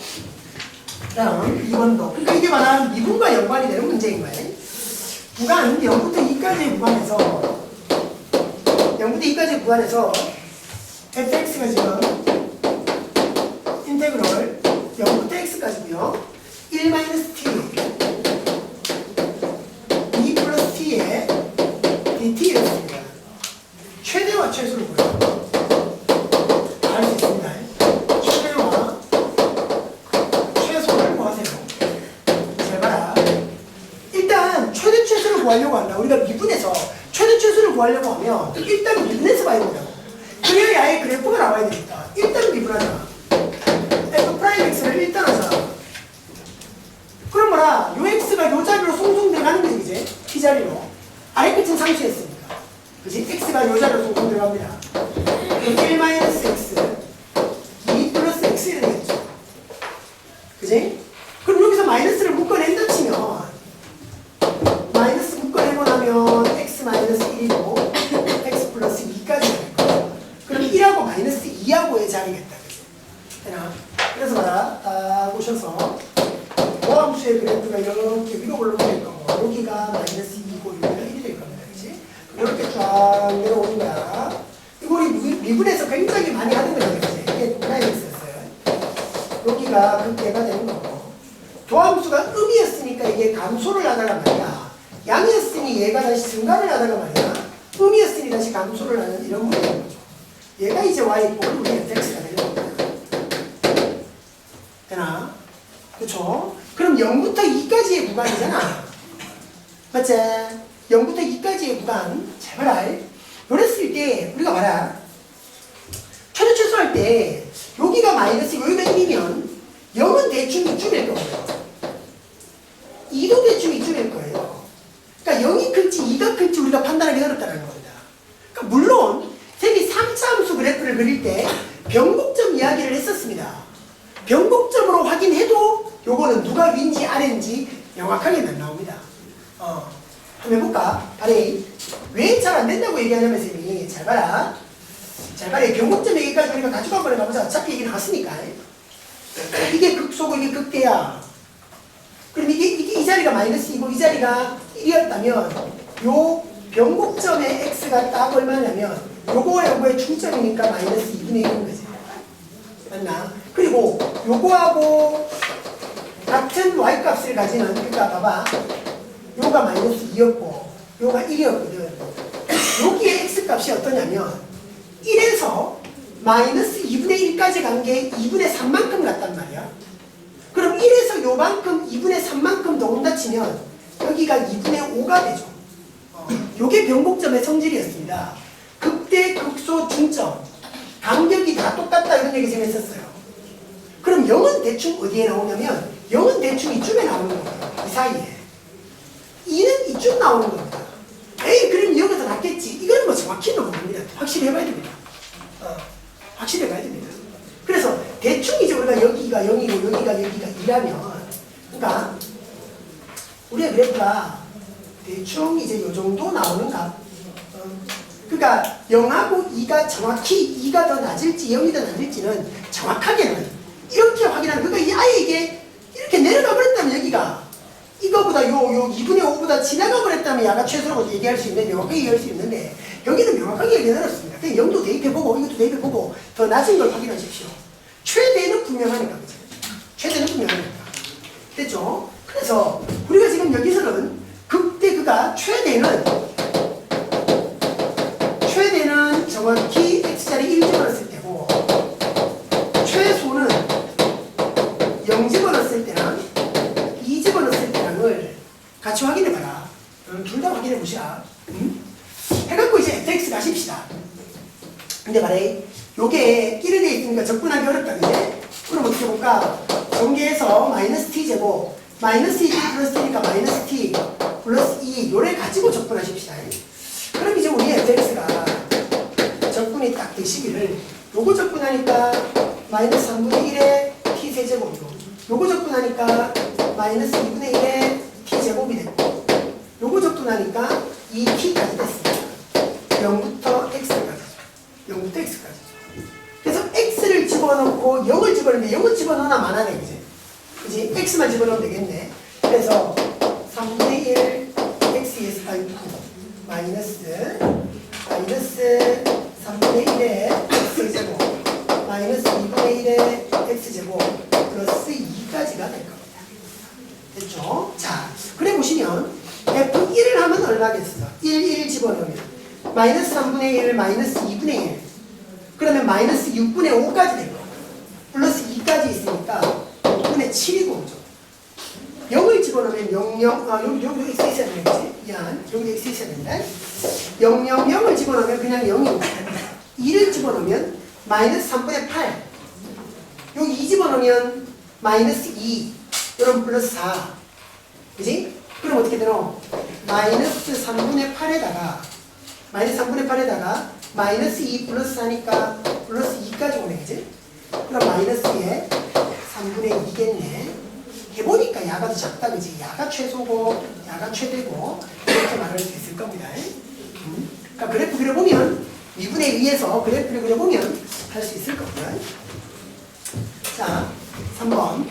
다음 2번도. 그러니까 이게 말하는 미분과 연관이 되는 문제인 거예요. 구간 0부터 2까지의 구간에서 0부터 2까지의 구간에서 fx가 지금 인테그럴 0부터 x까지고요. 1-t 2 플러스 t에 dt였습니다. 최대와 최소를 보여요. 알 수 있습니다. 최대와 최소를 구하세요. 잘 봐라. 일단 최대 최소를 구하려고 한다. 우리가 미분에서 최대 최소를 구하려고 하면 일단 미분해서 봐야 된다고. 그래야 아예 그래프가 나와야 되니까 일단 미분하자. f'x를 일단 하자. 그럼 뭐라? 요 x가 요 자리로 송송 들어가는 거지, 그지? t 자리로. 아래 끝은 상수했으니까. 그지? x가 요 자리로 송송 들어갑니다. 그럼 1-x 2 플러스 x 이렇게 되겠죠. 그지? 그럼 여기서 마이너스를 묶어낸다 치면 마이너스 묶어내고 나면 x 마이너스 1이고 x 플러스 2까지 될 거야. 그럼 1하고 마이너스 2하고의 자리겠다. 되나? 그래서 봐라. 딱 오셔서 모함수의 그래프가 이렇게 위로 올라오게 될 거고 여기가 마이너스 2고 여기가 1이 될 겁니다. 그치? 이렇게 쫙 내려오는 거야. 이거 우리 미분에서 굉장히 많이 하는 거예요. 그치? 이게 라인이었어요. 여기가 극대가 되는 거고 도함수가 음이었으니까 이게 감소를 하다가 말이야. 양이었으니 얘가 다시 증가를 하다가 말이야. 음이었으니 다시 감소를 하는 이런 문제인 거죠. 얘가 이제 y이고 우리 fx가 되는 겁니다. 되나? 그쵸? 그럼 0부터 2까지의 구간이잖아. 맞지? 0부터 2까지의 구간. 잘 봐라. 요랬을 때 우리가 봐라. 최대 최소할 때 여기가 마이너스 여기가 1이면 0은 대충 2쯤일 거고요. 2도 대충 2쯤일 거예요. 그러니까 0이 클지 2가 클지 우리가 판단하기 어렵다는 겁니다. 그러니까 물론 쌤이 3차 함수 그래프를 그릴 때 변곡점 이야기를 했었습니다. 변곡점으로 확인해도 요거는 누가 위인지 아래인지 명확하게 나옵니다. 한번 해볼까? 아래 왜 잘 안 된다고 얘기하냐면 쌤이 잘 봐라. 잘 봐라. 변곡점 얘기까지 우리가 가지고 한번 해봐보자. 어차피 얘기 나왔으니까. 이게 극소고 이게 극대야. 그럼 이게 이 자리가 마이너스 2고 이 자리가 1이었다면 요 변곡점의 x가 딱 얼마냐면 요거의 중점이니까 마이너스 2분의 1인 거지. 맞나? 그리고 요거하고 같은 y값을 가지는 그러니까 봐봐. 요가 마이너스 2였고 요가 1이었거든. 여기에 x값이 어떠냐면 1에서 마이너스 2분의 1까지 간 게 2분의 3만큼 갔단 말이야. 그럼 1에서 요만큼 2분의 3만큼 더 온다 치면 여기가 2분의 5가 되죠. 요게 변곡점의 성질이었습니다. 극대, 극소, 중점 간격이 다 똑같다 이런 얘기 지금 했었어요. 그럼 0은 대충 어디에 나오냐면 0은 대충 이쯤에 나오는 거예요. 이 사이에. 2는 이쯤 나오는 겁니다. 에이 그럼 여기서 낫겠지. 이거는 뭐 정확히는 모릅니다. 확실히 해봐야 됩니다. 확실히 해봐야 됩니다. 그래서 대충 이제 우리가 여기가 0이고 여기가 2라면 그러니까 우리의 그래프가 대충 이제 요 정도 나오는 값. 그러니까 0하고 2가 정확히 2가 더 낮을지 0이 더 낮을지는 정확하게는 이렇게 확인하는 그러니까 이 아예 이게 이렇게 내려가 버렸다면 여기가 이거보다 요 2분의 5보다 지나가 버렸다면 야가 최소라고 얘기할 수 있는데 명확하게 얘기할 수 있는데 여기는 명확하게 얘기해놨습니다. 그냥 0도 대입해보고 이것도 대입해보고 더 낮은 걸 확인하십시오. 최대는 분명하니까 그죠? 최대는 분명하니까 됐죠? 그래서 우리가 지금 여기서는 극대 그가 최대는 정확히 x자리 1 집어넣었을 때고 최소는 0 집어넣었을 때랑 2 집어넣었을 때랑을 같이 확인해봐라. 둘 다 확인해보시라. 해갖고 이제 fx 가십시다. 근데 말해 요게 1에 대해 있으니까 접근하기 어렵다 그제? 그럼 어떻게 볼까? 전개해서 마이너스 t제곱 마이너스 2 플러스 t니까 마이너스 t 플러스 2 요래 가지고 접근하십시다. 그럼 이제 우리 fx가 접근이 딱 되시기를 요거 접근하니까 마이너스 3분의 1에 t세제곱이고 요거 접근하니까 마이너스 2분의 1에 t제곱이 됐고 요거 접근하니까 2t까지 됐습니다. 0부터 x까지 0부터 x까지 그래서 x를 집어넣고 0을 집어넣는데 0을 집어넣으나 마나네 그지? x만 집어넣으면 되겠네. 그래서 3분의 1 x에서 마이너스 3분의 1의 x제곱 마이너스 2분의 1의 x제곱 플러스 2까지가 될 겁니다. 됐죠? 자, 그래 보시면 f1을 하면 얼마겠어? 1 집어넣으면 마이너스 3분의 1 마이너스 2분의 1 그러면 마이너스 6분의 5까지 될 거예요. 플러스 2까지 있으니까 6분의 7이고 0을 집어넣으면 여기 x 있어야 되겠지? 미안, 여기 x 있어야 된다. 0을 집어넣으면 그냥 0이고 2를 집어넣으면 마이너스 3분의 8 여기 2 집어넣으면 마이너스 2 여러분 플러스 4 그지? 그럼 어떻게 되노? 마이너스 3분의 8에다가 마이너스 2 플러스 4니까 플러스 2까지 오네 그지? 그럼 마이너스 2에 3분의 2겠네. 해보니까 야가 더 작다 그지? 야가 최소고 야가 최대고 이렇게 말할 수 있을 겁니다. 그러니까 그래프 그려보면 2분의 2에서 그래프를 그려보면 할 수 있을 겁니다. 자 3번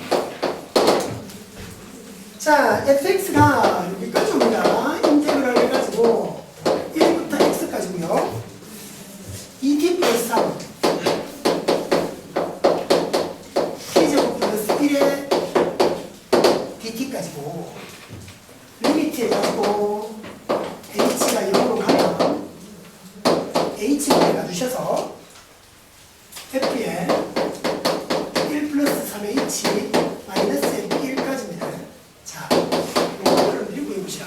자 fx가 여기까지 옵니다. 인테그랄 해가지고 1부터 x까지고요 2t 플러스 3 t제곱 플러스 1에 dt까지고 리미트 해가지고 h가 0으로 가면 h를 해가주셔서 f에 1 플러스 3h 마이너스 f1까지입니다. 자, 이거 여러분들이 구해보시라.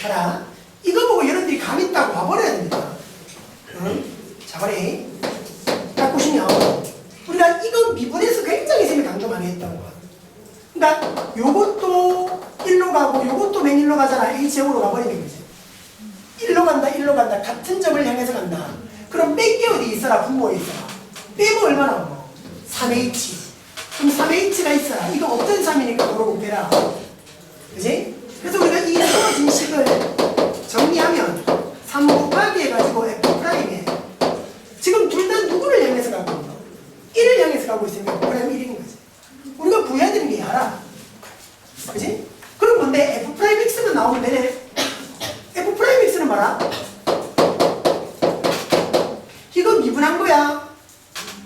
봐라. 이거 보고 여러분들이 감 있다고 와버려야 됩니다. 자, 그래. 딱 보시면 우리가 이거 미분에서 굉장히 쌤이 강조 많이 했던 거. 그러니까 요것도 1로 가고 요것도 맨 1로 가잖아. h제곱으로 가버리는 거지. 1로 간다. 같은 점을 향해서 간다. 그럼 뺀 게 어디 있어라? 분모에 있어라. 빼면 얼마 나오노? 3h. 그럼 3h가 있어라. 이거 없던 3이니까 도로 곱해라. 그지? 그래서 우리가 이 떨어진 식을 정리하면 3 곱하기 해가지고 f'에 지금 둘 다 누구를 향해서 가고 있노? 1을 향해서 가고 있으니까 f'은 1인 거지. 우리가 구해야 되는 게 야라. 그지? 그럼 뭔데? f'x만 나오면 되네. f'x는 뭐라? 이건 미분한 거야.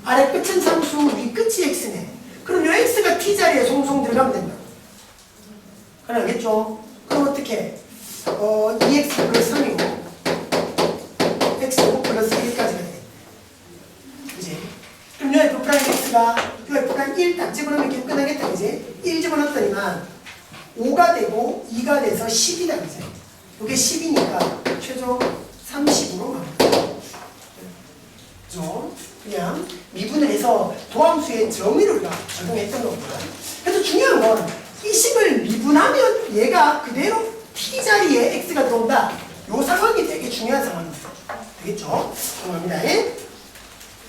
아래 끝은 상수, 위 끝이 x네. 그럼 요 x가 t자리에 송송 들어가면 된다. 그래, 알겠죠? 그럼 어떻게? 2x 플러스 3이고 x5 플러스 1까지가 돼. 그지? 그럼 요 f'x가 요 f'1 딱 집어넣으면 이렇게 끝나겠다. 그지? 1 집어넣었더니만 5가 되고 2가 돼서 10이다. 그지? 이게 10이니까 최종 30으로 갑니다. 그죠? 그냥 미분을 해서 도함수의 정의를 적용했던 거고요. 그래서 중요한 건 이 식을 미분하면 얘가 그대로 t자리에 x가 들어온다. 이 상황이 되게 중요한 상황입니다. 되겠죠? 정답입니다.